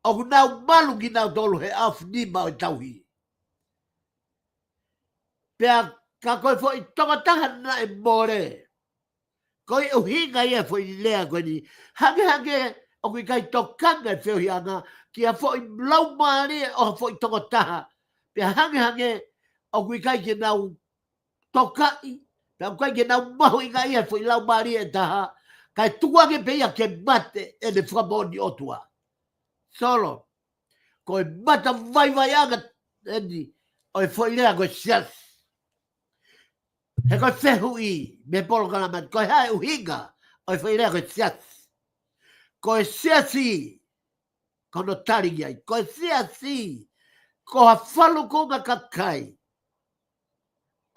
S2: O nau malu ki nau tolu he af nima o tauhi. Pea ka koe fo I tonga na e more. Koe o hinga ia foi lea koe ni. Hange o kui kai tokanga e whiohi anga. Ki a foi lau maari o foi tonga taha. Pea hange o kui kai ke nau tokai. Pea kai ke nau mahu inga ia foi lau maari e taha. Kai tuange pe ia ke mate e ne whamoni otua. Solo. Koe mata vai anga eni. O e foi lea koe sias. He koe whehu I, me polo kalaman, koe hae uhinga, o e whaerea koe sias. Koe siasi, kono taringi ai. Ko sia si, ko ha whalu ko ngā kakai.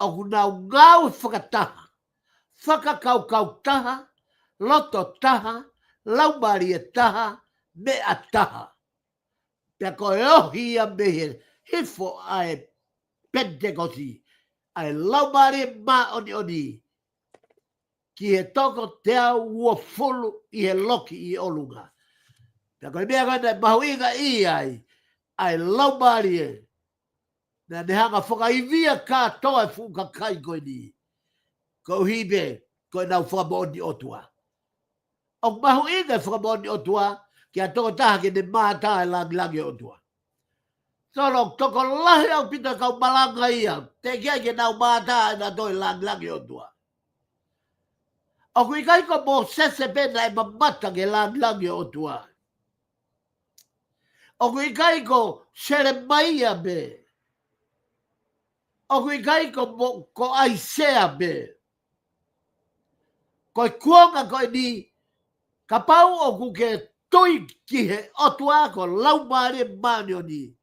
S2: O kunau ngau whakataha. Whakakau taha, loto taha, laumari e taha, mea taha. Pea ko e ohi a mehe, hifo ai Pentecosti, ai laumari ma oni. Ki he toko te au ua fulu i he loki i olunga. Pea koe mea koe nei mahuinga i ai laumari e. Nea ne hanga whakaivia katoa e fuka kai koe ni. Ko hibe, koe nau whakamoni otua. O mahuinga e whakamoni otua, ki a toko taha ki ne māta e langi otua. Solo toko lahi au pita kau malanga ia, te kia ki nau māta e na toi langi otua. O kui kai ko mo sese pena e mamata ke langi otua. O kui kai ko sere maia be. O kui kai ko aisea be. Koe kuonga koe ni, ka pau o ku ke tui ki he otua ko laumare mani o ni.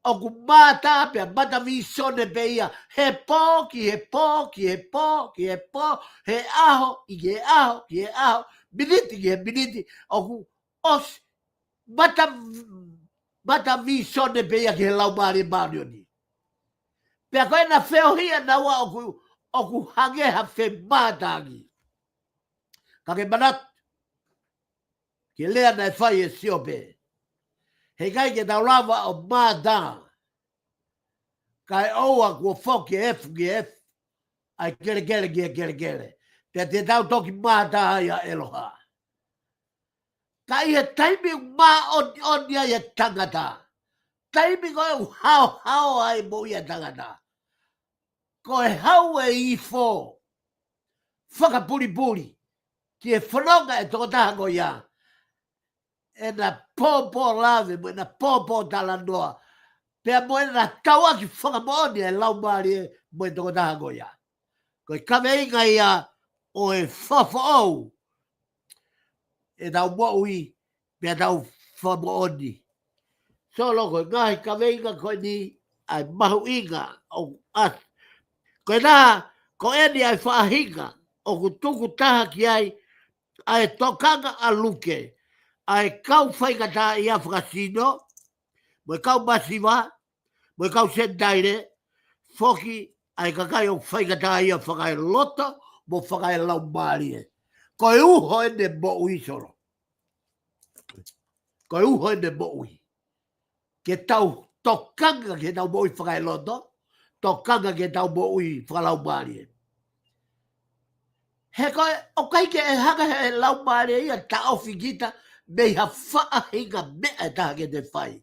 S2: O ku mata pia mata vi sone pe ia, he po, ki he po, ki he po, ki he po, he aho, i ke aho, ki he aho, miniti ki he miniti, o ku os, mata vi sone pe ia ki he laumare mani o ni. Pia koe na feo hia na ua o ku hangeha fe mātangi. Ka ke manat, ki lea na e whai e siope. He kai ke tau lava o mātanga. Kai oua kua whoki ki F, ai kere. Pia te tau toki mātanga ia eloha. Ka i he taimi mā oni ai e tangata. Taimi koe hao ai mo ia tangata. Ko e hau e i fō, whakapuri, ki e whanonga e toko taha ko ia, e na pōpō lawe, mo e na pōpō talandoa, pea mo e na taua ki whakamoni e laumari e mo e toko taha ko ia. Ko e kawe inga ia o e whawha au, e tau mo ui, pea tau whamoni. Solo ko e ngahi kawe inga ko ni, ai mahu inga o as. Koe nā, ko eni ai whaahinga, o ku tuku taha ki ai tokanga a luke, ai kau whaingata i a whakasino, mo e kau masiwa, mo e kau sendaire, whoki ai kakai o whaingata i a whakai loto, mo whakai laumari e. Ko e uho ene mo ui soro. Ko e uho ene mo ui. Ke tau tokanga ke tau mo ui whakai loto, tokanga ke tau mo ui whalaumari e. He koe, o kai ke e hanga he laumari ia ta ofi kita, mei ha whaahinga mea taha ke te whai.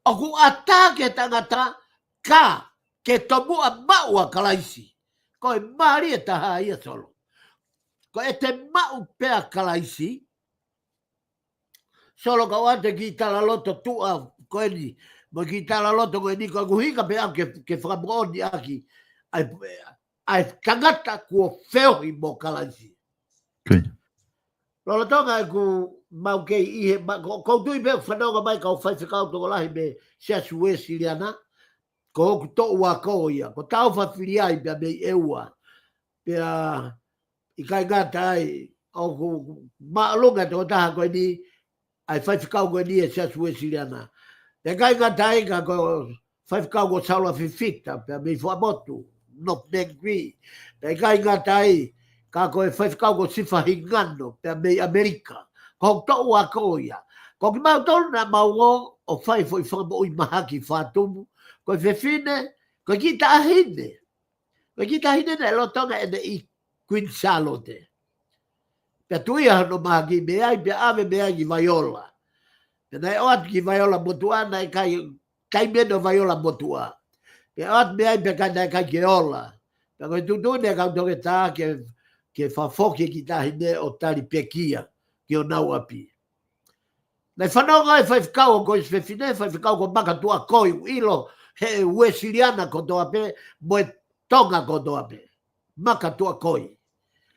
S2: O ku ata ke tangata, ka ke tomua maua kalaisi. Koe maari e taha ia solo. Ko e te mau pea kalaisi, solo ka wate ki tala loto tua koe ni, mo ki tala loto koe ni, koe kuhinga pe au ke whakamoni aki, ai tangata kua wheohi mo kalaisi. Lolo tonga e ku mau kei ihe, kou tui pe whanonga mai kau whaifekau toko lahi me sea sue siriana, ko hoku to ua ko ia, ko tau whawhiri ai pia mei eua, pia i kai ngata ai, o ku maalunga toko taha koe ni, ai whaifekau koe ni e sea sue siriana. Pia kai ngata ai ka ko whaifekau ko saula fifita, pia mei whamotu, no nengri, pia kai ngata ai, ka koe whaifekau ko sifa hingano, pia mei Amerika, ko to ua ko ia. Ko ki mau tonu na mau o whaifo i whakamo i mahaki whatumu, ko whewhine, ko ki tahine. Ko ki tahine na lotonga ene i Queen Charlotte. Pia tuia hano mahaki meai, pia ave meai ki Vaiola. Pia nai oat ki Vaiola motua, nai kai meno Vaiola motua. Pia oat meai pia kai nai kai ke ola. Pia koe tutune e kau toke tā ke whafoke ki tahine o tari pekia ki o nau api. Nei whanonga e whaifkau o koe swewhine, whaifkau ko maka tua koi ilo he ue siriana ko toa pe, mo e tonga ko toa pe. Maka tua koi.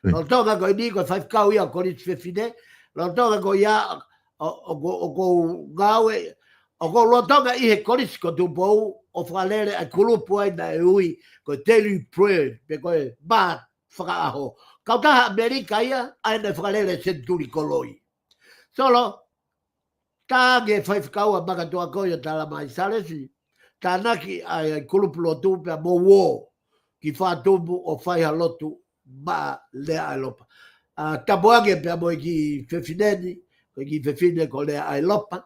S2: Lo tonga ko ni ko whaifkau ia ko ni swewhine, lo tonga ko ia o ko gawe o ko lotonga I he koris ko tu pou o whalere a kulupu ai na e ui ko daily prayer pe koe ba whakaaho. Kautaha Amerika ia ai na whalere senturi koloi. Solo, tā nge whaifikaua makatua koe o tala mai salesi, tā naki ai kulupu lotu pe mo wo ki whātumu o whaiha lotu ba lea ai lopa. Tabuange pe mo ki whewhineni, ki whewhine ko lea ai lopa,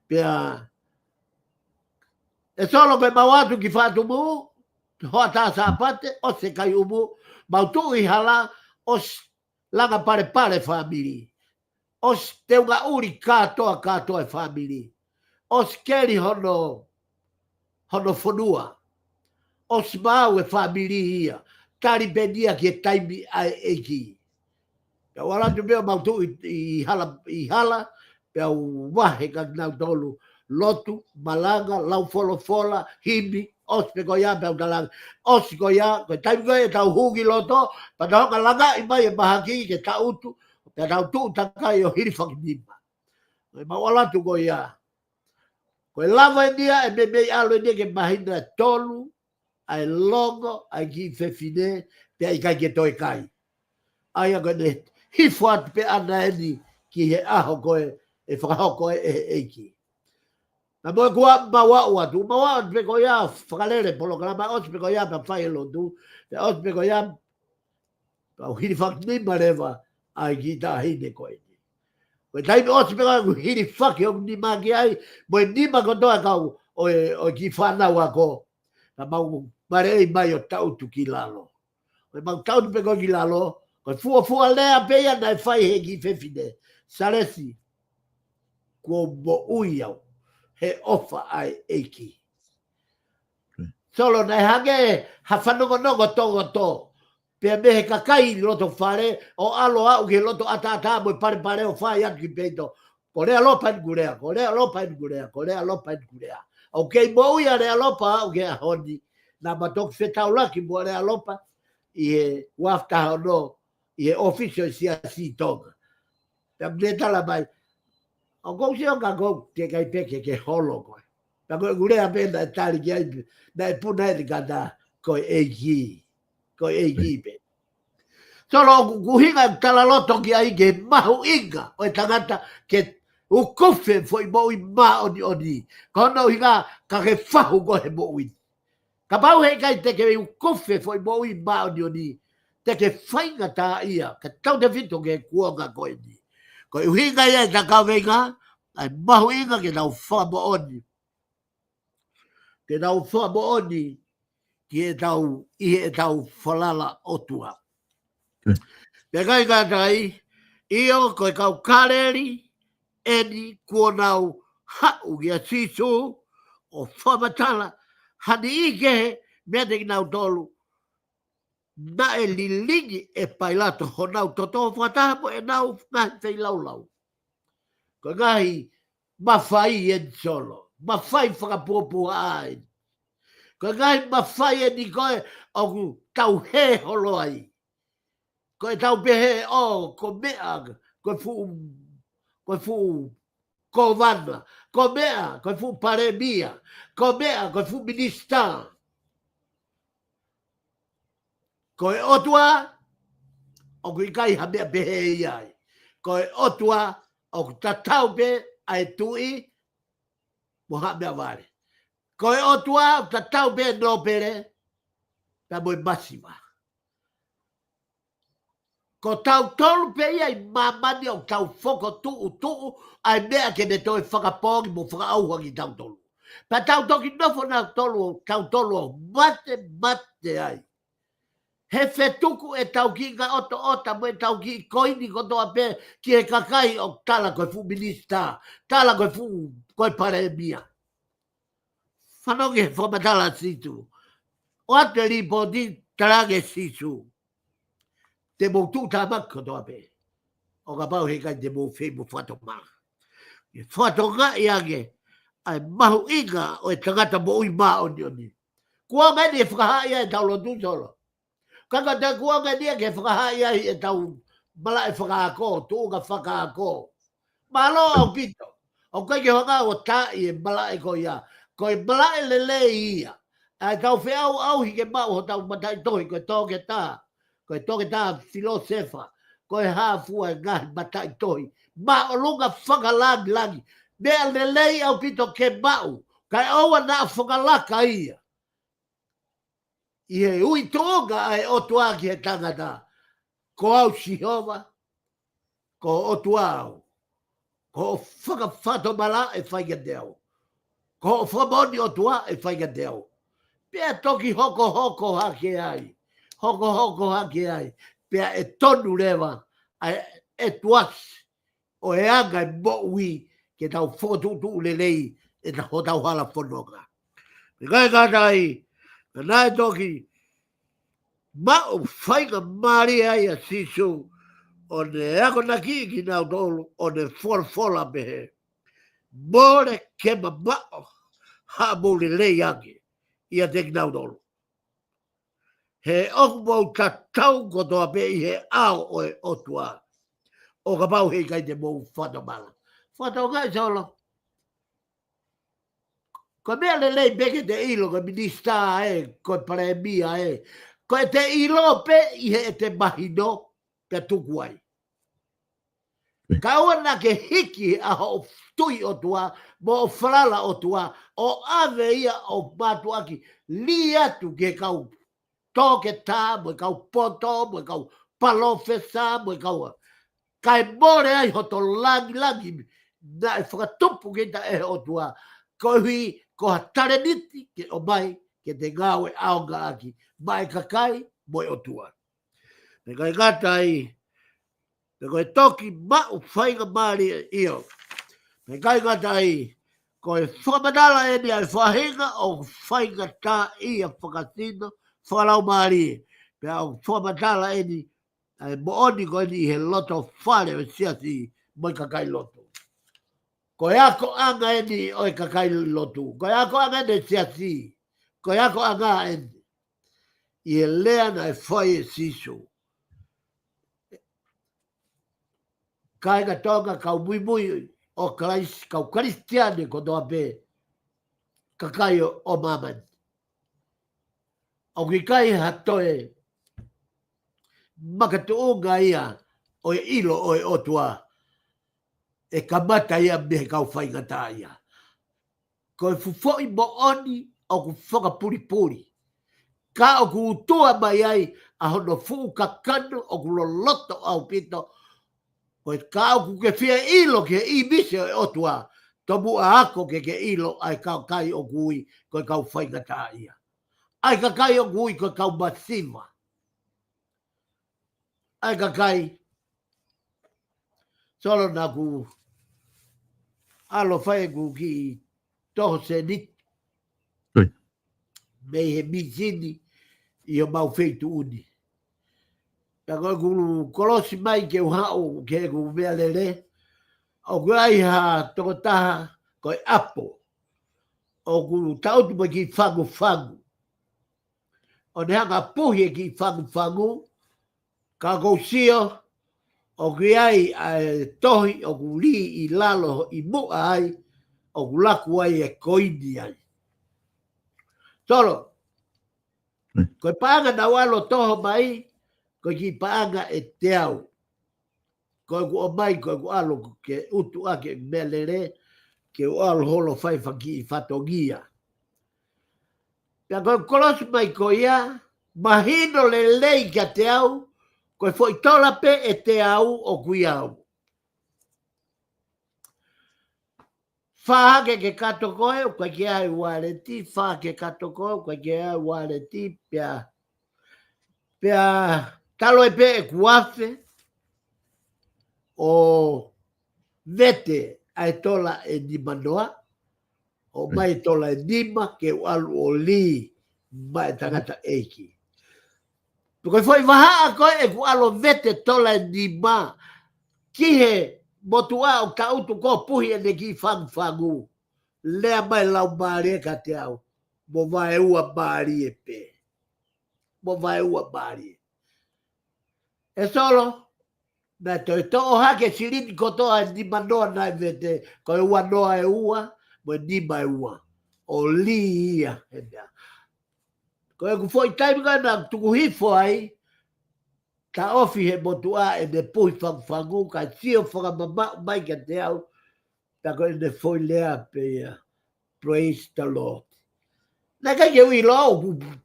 S2: pia e solo pe mawatu ki whātumu, hoa tā sāpate, o se kai umu, mautu I hala, os langa pare pare family. Os te unga uri katoa e family. Os keri hono whanua. Os mau e family ia. Tari benia ki e taimi ai eiki. Pea waratu mea mautu I hala, pea wahe ka nau tolu. Lotu, malanga, lau fola, himi, os pe koia pea utalanga. Os koia, koe taimi koe e tau hugi loto, pa tahoka langa I mai e mahaki ke tautu, pea tau tuu takai o hiri whakinima. Koe mawalatu koia. Koe lava e nia e mei alo e nia ke mahina e tolu, ai longo, ai ki whewhine, pea I kai ke toi kai. Aia koe ne hifo atu pe ana eni ki he aho koe, e whakahoko e eiki. Na moe kua mawau atu pe koia whakalere polokalama, os pe koia pa whai lotu, pe os pe koia pa hiri whakinima rewa, ai ki tā hine koe. Koe taimi os pe koia hiri whaki o nima ki ai, moe nima kotoa kau o ki whanau ako, na mau marei mai o tautu ki lalo. Koe mau tautu pe koe ki lalo, koe fua lea peia na e whai he ki whewhine. Saresi, kua mo ui au, he ofa ai eiki. Solo nei hange ha whanongonongo tongo to. Pea mehe kakai loto whare, o alo au ke loto ata mo pare o whai atu ki peito. Ko rea lopa ngurea. O kei mo ui a rea lopa au ke a honi. Na matok whetau laki mo rea lopa, I he waftaha no, I he ofisio I si tonga. Pea mnetala mai, o kou si o ka kou te kai peke ke holo koe. Pea koe ngurea pena e tali ki aipi, na e puna e kata koe eiki pe. Solo kuhinga tala loto ki ai ke mahu inga o e tangata ke ukufe foi mo I ma oni. Kono hinga ka ke whahu koe mo ui. Ka pau he kai te ke ukufe foi mo I ma oni. Te ke whainga tā ia, ka tau te fito ke kuonga koe ni. Koe uhinga ia e takau venga, ai mahu inga ke nau whamo oni. Ke nau whamo oni, ki e tau whalala otua. Pe kai kātai, io koe kau kareri, eni kua nau hau ki a sisu, o whamatala, hani ike, mea te ki nau tolu, na e lilingi e pailato ho nau toto whatapo e nau ngahi tei laulau. Ko ngahi mawhai en solo, mawhai whakapuapua ai. Ko ngahi mawhai e ni koe o ku tau he holo ai. Ko e tau pehe o ko mea, ko fu ko vana, ko mea, ko fu paremia, ko mea, ko fu minister. Ko e otua, o ku ikai hamea pehe iai. Ko e otua, o ku tatau pe ai tui, mo hamea vare. Ko e otua, o tatau pe no pere, pe moi masima. Ko tau tolu pe iai mamani o tau foko tuu, ai mea ke me toi whakapongi mo whakaauha ki tau tolu. Pa tau toki nofo na tolu, tau tolu o mate ai. He whetuku e tau ki ka ota mo e tau ki koini kotoa pe ki he kakai o tala koe fu minista, tala koe fu koe paremia. Whanongi he whamatala situ. O ate ripo di tarange situ. Te mou tu tamak kotoa pe. O ka pau he kai te mou whi mo whatonga. E whatonga I age, ai mahu inga o e tangata mo ui maa oni. Kua meni e whakahai e tau lo tu solo. Kaka te kuanga nia ke whakahai ai e tau mala e whakaako, tūga whakaako. Malo au pito. O kai ke hoka o ta i e bala e ko ia. Ko e bala e lele ia. Ai tau fe au hi ke ba o tau matai toi ko toke ta. Ko toke ta filosefa. Ko e ha fua e ngai matai toi. Ba o lunga whakalagi lagi. Mea lele au pito ke bau. Kai aua na whakalaka ia. I he ui toga ai o tua ki he tangata. Ko au sihova. Ko o tuau. Ko whakawhato mala e whaiga deo. Ko whamoni o tua e whaiga deo. Pea toki hoko hake ai. Hoko hake ai. Pea e tonu lewa e tuasi. O e anga e mo ui ke tau whotutu lelei e ta hotau hala whanonga. Me kai kātai, ka nai toki, ma o whaiga mari ai a sisu, o ne ako na ki nau tolu, o ne fola mehe. More ke mao ha mo le lei ake ia te nau tolu. He oku mau ka tau kotoa pe i he ao o e otua. O ka pau hei kai te mou whatamala. Whatonga solo. Ko mea le lei beke te ilo ka minista ko paremia ko te ilo pe i he te mahino pe tukuai. Ka wana ke hiki a ho tui o tua, mo o whalala o tua, o ave ia o batu aki, li atu ke kau toke tā, mo kau poto, mo kau palofesa, mo kau kai more ai hoto langi, na e whakatupu ke ta e o tua, ko hui, ko ha tareniti ke o mai, ke te ngawe aonga aki, mai kakai, mo o tua. Me kai katai, me koe toki mau whaiga maari io. Me kai katai, koe whamadala e ni ai whahinga o whaiga tā ia whakatino, whakalau maari. Pea o whamadala e ni, ai mooni koe ni he loto whare o siasi moi kakai loto. Koe ako anga e ni oi kakai loto. Koe ako anga ne siasi. Koe ako anga e ni. I e lea na e whai e siso. Kai ka tonga kau mui o kau kristiane ko doa pe kakai o maman. O ki kai hatoe makatuunga ia o ilo o e otua e kamata ia me kau whaingata ia. Ko e fufoi mo oni o ku whaka puri. Ka o ku utua mai ai a hono fuu kakano o ku loloto au pito. Ko e ka o ku ke fia ilo ke i mise o e otua. Tomu a ako ke ilo ai kau kai o kui ko e kau whaingata ia. Ai ka kai o kui ko e kau masima. Ai ka kai solo na ku alo whae ku ki toho se nit. Mei he mizini i o mau feitu uni. Pea koe kulu kolosi mai ke uhao ke ku mea lele. O kua ai ha toko taha koe apo. O kulu tautu mai ki whangu. O ne hanga puhi e ki whangu. Ka kousio o kui ai tohi o ku li i lalo i mua ai. O ku laku ai e koini ai. Tolo. Koe paanga na walo toho mai. Koe ki paanga e te au. Koe ku o mai koe ku alo ke utu ake melere. Ke o alo holo whai whaki i whatongia. Pea koe kolosi mai koe ia. Mahino le lei ka te au. Koe foi tola pe e te au o kui au. Whahake ke kato koe, koe ke ai wareti, whahake kato koe, koe ke ai wareti, pea talo e pe e kuafe, o vete ai tola e nimanoa, o mai tola e nima, ke alu o li, mai tangata eiki. Koe foi wahaa koe e ku alo vete tola e nima, ki he motua o ka utu ko puhi e ne ki whangu. Lea mai lau maari e ka te au. Mo vai ua maari e pe. Mo vai ua maari e. E solo, Na to hake siliti kotoa ni manoa na vete ko ua noa e ua mo ni mai ua o li ia ko e ku foi time na tu hifo ai ta ofi he motua e de pui fangu ka tio fanga mama mai ka te au ta ko de foi lea pe praise the Lord na ka ke wi lo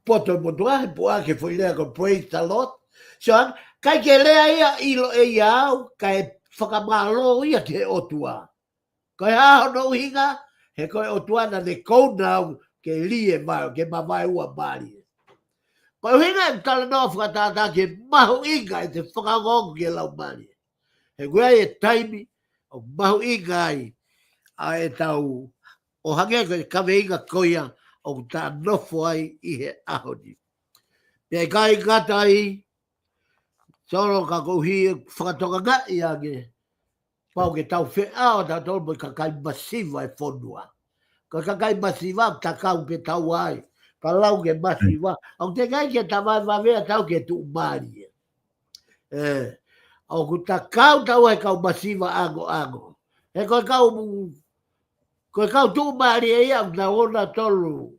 S2: poto motua po a ke foi lea ko praise the Lord so kai ke lea ia ilo e iau kai whakamalo ia ke otua. Kai aho no hinga, he koe otua na ne kounau ke lie mai, ke mawai ua mari. Kai hinga e tala no whakatata ke mahu inga e te whakangongo ke lau mari. He koe e taimi o mahu inga ai a e tau o hange koe kawe inga koia o ta nofo ai i he ahoni. Pea kai gata ai soro ka kouhi whakatoka nga i age. Pau ke tau whi ao ta tolu mo kakai masiva e whonua. Ka kakai masiva ta kau pe tau ai. Ka lau ke masiva. Au te kai ke ta vai vavea tau ke tu umari. Au ku ta kau tau e kau masiva ago. E koe kau tu umari e ia na ona tolu.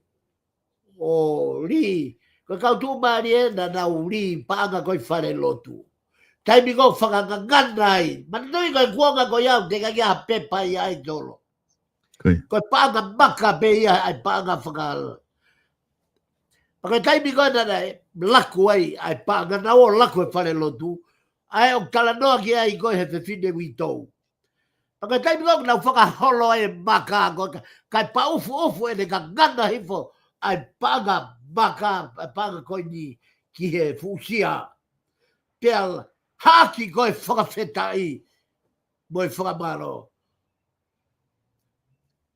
S2: O li. Koe kau tu umari e na nau li paanga koe whare lotu. Taimi ko whakangangana ai. Manui koe kuonga ko iau te kai a pepa i ai tolo. Koe paanga maka pe ia ai paanga whakala. Paka taimi koe nana laku ai ai paanga na o laku e whare lotu. Ai o tala noa ki ai koe he whiwhine witou. Paka taimi koe nau whakaholo ai maka koe. Kai pa ufu e ne ka ngana hifo ai paanga maka ai paanga koe ni ki he fusia. Pea haki koe whakawhetai mo e whakamaro.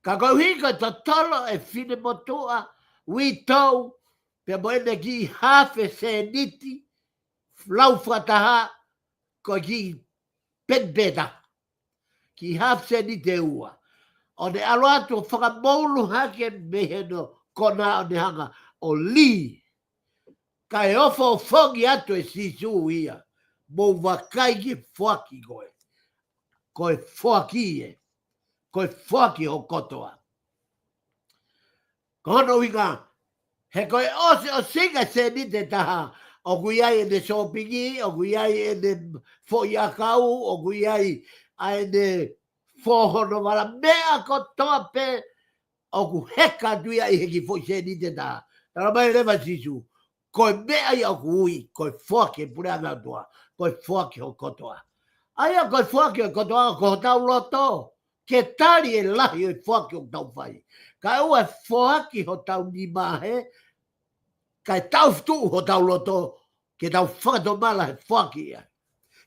S2: Ka koe hika ta tolo e whine motua, wi tau, pe mo ene ki hawhe se niti, lau whataha, koe ki penpeta, ki hawhe se niti e ua. O ne aloatu whakamoulu hake meheno kona o ne hanga o li. Ka e ofo whongi atu e sisu ia. Mo wakai ki whaki koe. Koe whaki e. Koe whaki o kotoa. Kono inga. He koe o singa se ni te taha. O kuiai e ne sopingi. O kuiai e ne whoiakau. O kuiai e ne whohono wala. Mea kotoa pe. O ku heka tuia i heki whoi se ni te taha. Tara mai rewa sisu. Koe mea i o kui. Koe whaki pure anga tua. Koe whaki o kotoa. Aia koe whaki o kotoa ko tau loto. Ke tari e lahi o whaki o tau whai. Ka ua whaki o tau ni mahe. Ka tau ftu o tau loto. Ke tau whakato mala he whaki ia.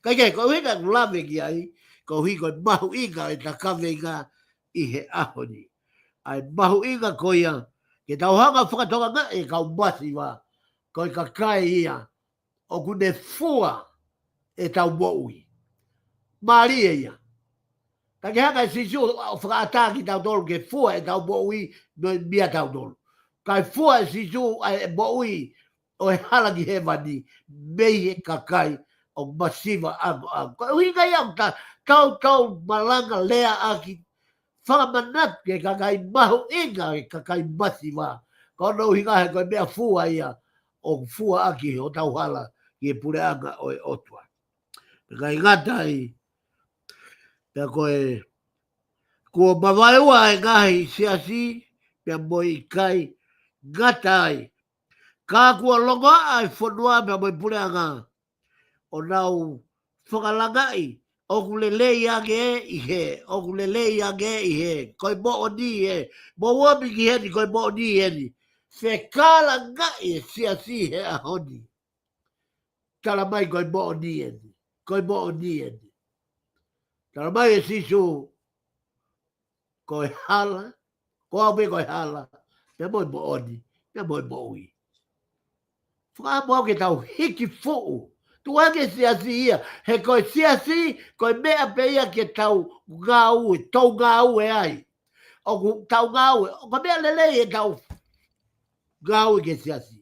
S2: Ka ke ko hika lave ki ai. Ko hika mahu inga e ta kawe inga i he ahoni. Ai mahu inga ko ia. Ke tau hanga whakatoka nga e kau masi wa. Ko i ka kai ia. O kune fua e tau moui. Mari e ia. Ka ke hanga si siu o whakaataki tau tolu ke fua e tau moui no mia tau tolu. Kai fua e si siu e moui o e halangi he mani mei e kakai o masiva ago. Ka uhinga iau tau malanga lea aki whakamanat ke kakai mahu inga e kakai masiva. Ka ono uhinga he koe mea fua ia o fua aki o tau hala ki e pureanga o e otua. Ka ingata i pia koe kua mawaiua e ngahi siasi pia moi kai ngata ai. Ka kua longa ai whanua pia moi pureanga o nau whakalangai o kulele iage i he. O kulele iage i he. Koe mo o ni he. Mo wami ki he ni koe mo o ni he ni. Se kala ngai e siasi he ahoni. Tala mai koe mo o ni he ni. Koe mo o ni he ni. Tala mai e sisu koe hala. Koe me koe hala. Pea moi mo o ni. Pea moi mo ui. Whakamoa ke tau hiki fuu. Tu ake siasi ia. He koe siasi koe mea pe ia ke tau ngā ue. Tau ngā ue ai. O tau ngā ue. O koe mea lele e tau ngā ue ke siasi.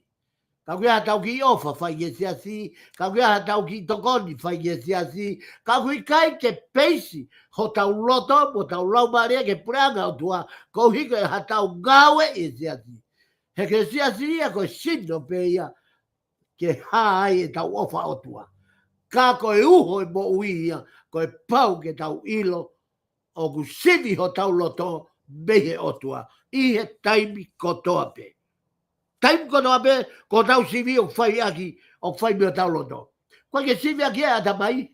S2: Ka kuia tau ki ofa fai ke siasi, ka kuia tau ki tokoni fai ke siasi, ka kui kai ke peisi ho tau loto, mo tau lau maria ke pranga o tua, ko hika ha tau gawe e siasi. He ke siasi ia ko sino pe ia, ke hai e tau ofa o tua. Ka ko e uho e mo uia, ko e pau ke tau ilo, o ku sivi ho tau loto, behe o tua. Ihe taimi kotoa pe. Taim kotoa pe, ko tau sivi o fai aki, o fai mea tau loto. Ko ke sivi aki e ata mai.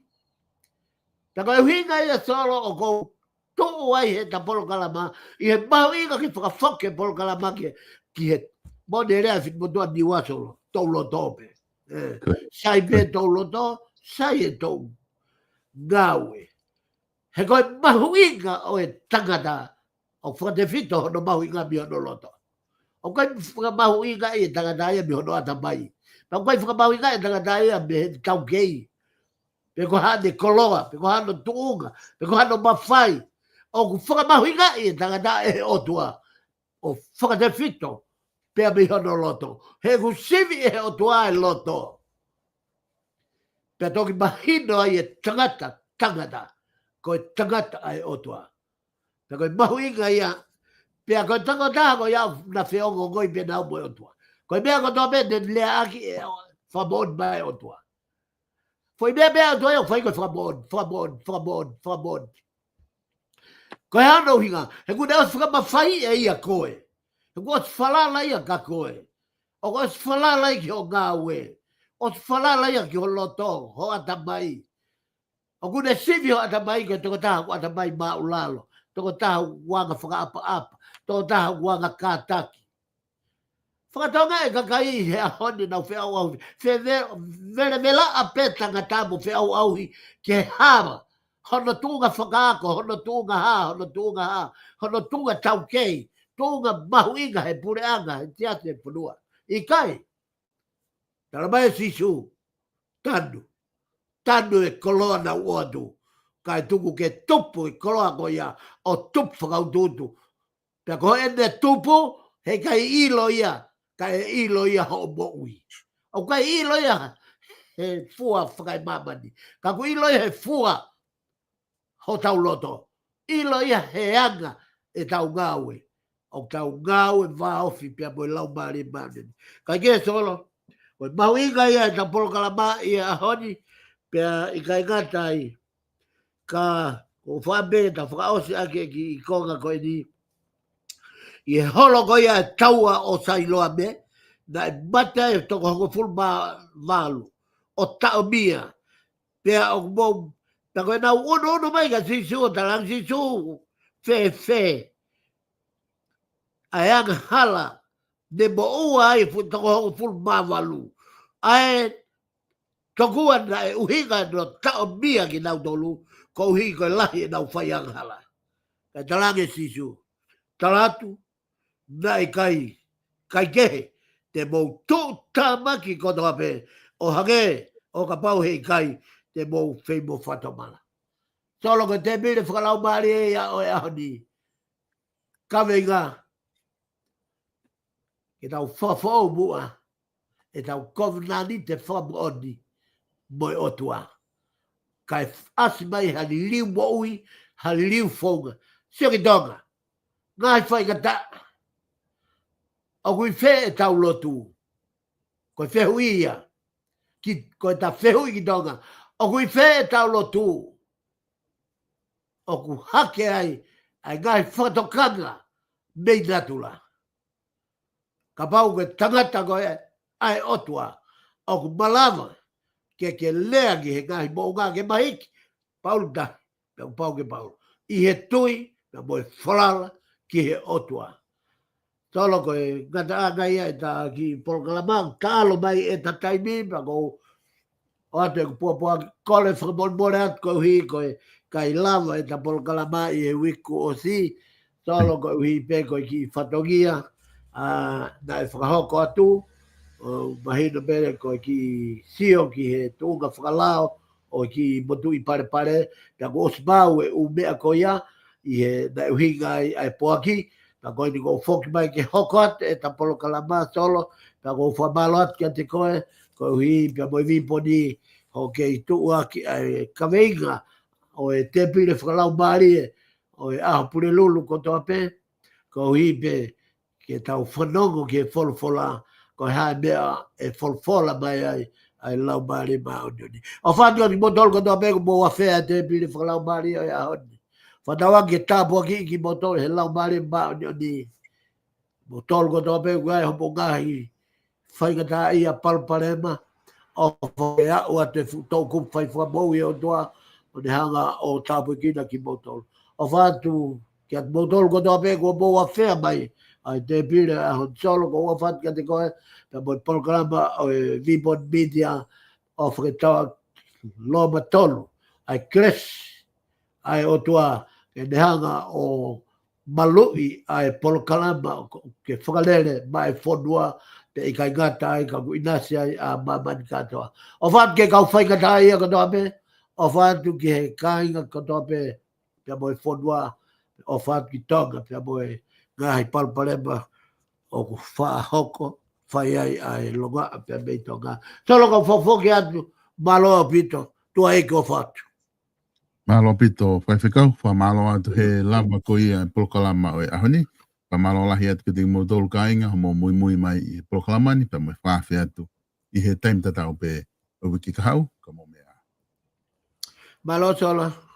S2: Ta ko e hinga ia solo o ko tō ai he ta polo kalama, i he mahu inga ki whakafoke polo kalama ki he mone rea fit motua ni wasolo, tau loto pe. Sai pe tau loto, sai e tau ngawe. He koe mahu inga o e tangata, o whakatewhito hono mahu inga mi hono loto. O koe whakamahu inga e tangata ia mi hono atamai. Pa koe whakamahu inga e tangata ia mi he tau kei. Pe ko hane koloa, pe ko hano tuunga, pe ko hano mawhai. O ku whakamahu inga e tangata e otua. O whakatewhito, pe a mi hono loto. He ku sivi e otua e loto. Pe toki mahino ai e tangata. Koe tangata ai otua. Pe koe mahu inga ia, pe a koe tangata ko ia na whiongo ngoi pe nau mo otua. Koe mea ko toa me lea aki e whamon mai otua. Foi mea otua e o whai koe whamon. Koe ano hinga, he kune os whakamawhai e ia koe. He kune os whalala ia ka koe. O os whalala i ki o ngā ue. Os whalala ia ki o loto, ho atamai. O kune sivi ho atamai koe toko taha ko atamai maulalo. Toko taha wanga whakaapa. Toko taha wanga kātaki. Whakatonga e kakai he ahoni nau whi au auhi. Vere mela a petanga tamu whi au auhi ke hama. Hono tunga whakaako, hono tunga ha, hono tunga taukei, tunga mahu inga he pureanga, he tiase he punua. I kai, tala mai sisu, tanu e koloa na uadu, kai tuku ke tupu e koloa ko ia, o tupu whakaututu. Pea ko ene tupu, he kai ilo ia ho moui. O kai ilo ia, he fua whakai mamani. Ka ku ilo ia he fua, ho tau loto. Ilo ia he anga e tau ngawe. O tau ngawe va ofi pia moe lau maari maneni. Ka ke solo, koe mahu inga ia e tau polo kalama ia ahoni, pia i kai ngatai, ka o whabe ta whakaosi ake ki i konga koe ni, i he holo koe ia e taua o sailoa me, na e mata e toko hoko fulu malu, o tau mia, pia o mou, ta koe nau ono mai ka sisu, talang sisu, fe, ai anga hala, ne mo ua ai toko hoko fulu mawalu, ai tokua na e uhinga no tau mia ki nau tolu, ko uhinga koe lahi e nau whai anga hala. Kai talang e sisu, talatu, na e kai kehe, te mou tō tāmaki koto ape, o hage, o ka pau hei kai, te mou whei mo whatomala. Solo ko te mire whakalau maari e a o e ahoni. Kawe ngā, e tau whawhau mua, e tau kovnani te whamuoni, moi otua. Kai asi mai hali liu moui, hali liu whaunga. Sio ki tonga, ngai whai kata, o kui whe e tau lotu, koe whehu ia, koe ta whehu i ki tonga, o kui whe e tau lotu, o ku hake ai ngai whatokanga, mei natula. Ka pau koe tangata koe ai otua, o ku malama, ke lea ki he ngai mo ngā ke mahiki, paulu tahi, pau ke paulu. I he tui, na moe whalala ki he otua. Tolo koe ngata anga ia e ta ki Polokalamang, ka alo mai e ta taimi, pa ko o atu e ku pua kole whakamon atu koe hui koe kai lava e ta Polokalamang i he wiku o si, tolo koe hui pe koe ki whatongia, na e whakahoko atu, mahina mele koe ki sio ki he tunga whakalao, o ki motu i pare, ta ko osmau e u mea koe ia, i he na uhinga ai poaki, pa koe ni ko foki mai ke hokot e ta polo kalama solo pa ko fa malot ke te koe ko hi pa mo vi poni o ke tu aki kaveiga o e te pile whakalau maari o e aho pure lulu ko toa pe ko hi pe ke tau whanongo ke wholwhola ko hae mea e wholwhola mai ai lau maari mao ni o whanua ni motol ko toa pe ko mo whawhea te pile whakalau maari o e aho ni whanawa ke tāpua ki motol he lau maari mao ni motol ko toa pe ko ai hopo ngahi whaingata ia palparema o whea ua te tau kum whai whamau i o toa o ne hanga o tāpua kina ki motol. O whātu ki at motol ko toa pe ko mō a whea mai ai te pire a hon solo ko ua whātu ka te koe pe mo programa o e Vipon Media o whaketawa loma tolu ai kres ai o toa e ne hanga o malui ai polokalama ke whakalere mai whonua te i kai ngata ai ka kuinasi ai a mamani katoa. O whaatu ke kau whaikata ai a katoa pe, o whaatu ke he kāinga katoa pe, pia moe whonua, o whaatu ki tonga, pia moe ngahi palparema, o ku wha hoko, whai ai longa, pia mei tonga. Solo ka whawhoki atu, maloa pito, tua eke o whaatu.
S1: Malo pito, whaiwhikau, wha malo atu he lama ko ia polokalama o e ahoni. Pa malo lahi atu ki te motolu kāinga, homo mui mai i polokalama ni, pa mo whawhi atu i he taim tatau pe o wiki kahau, ka mo mea.
S2: Malo solo.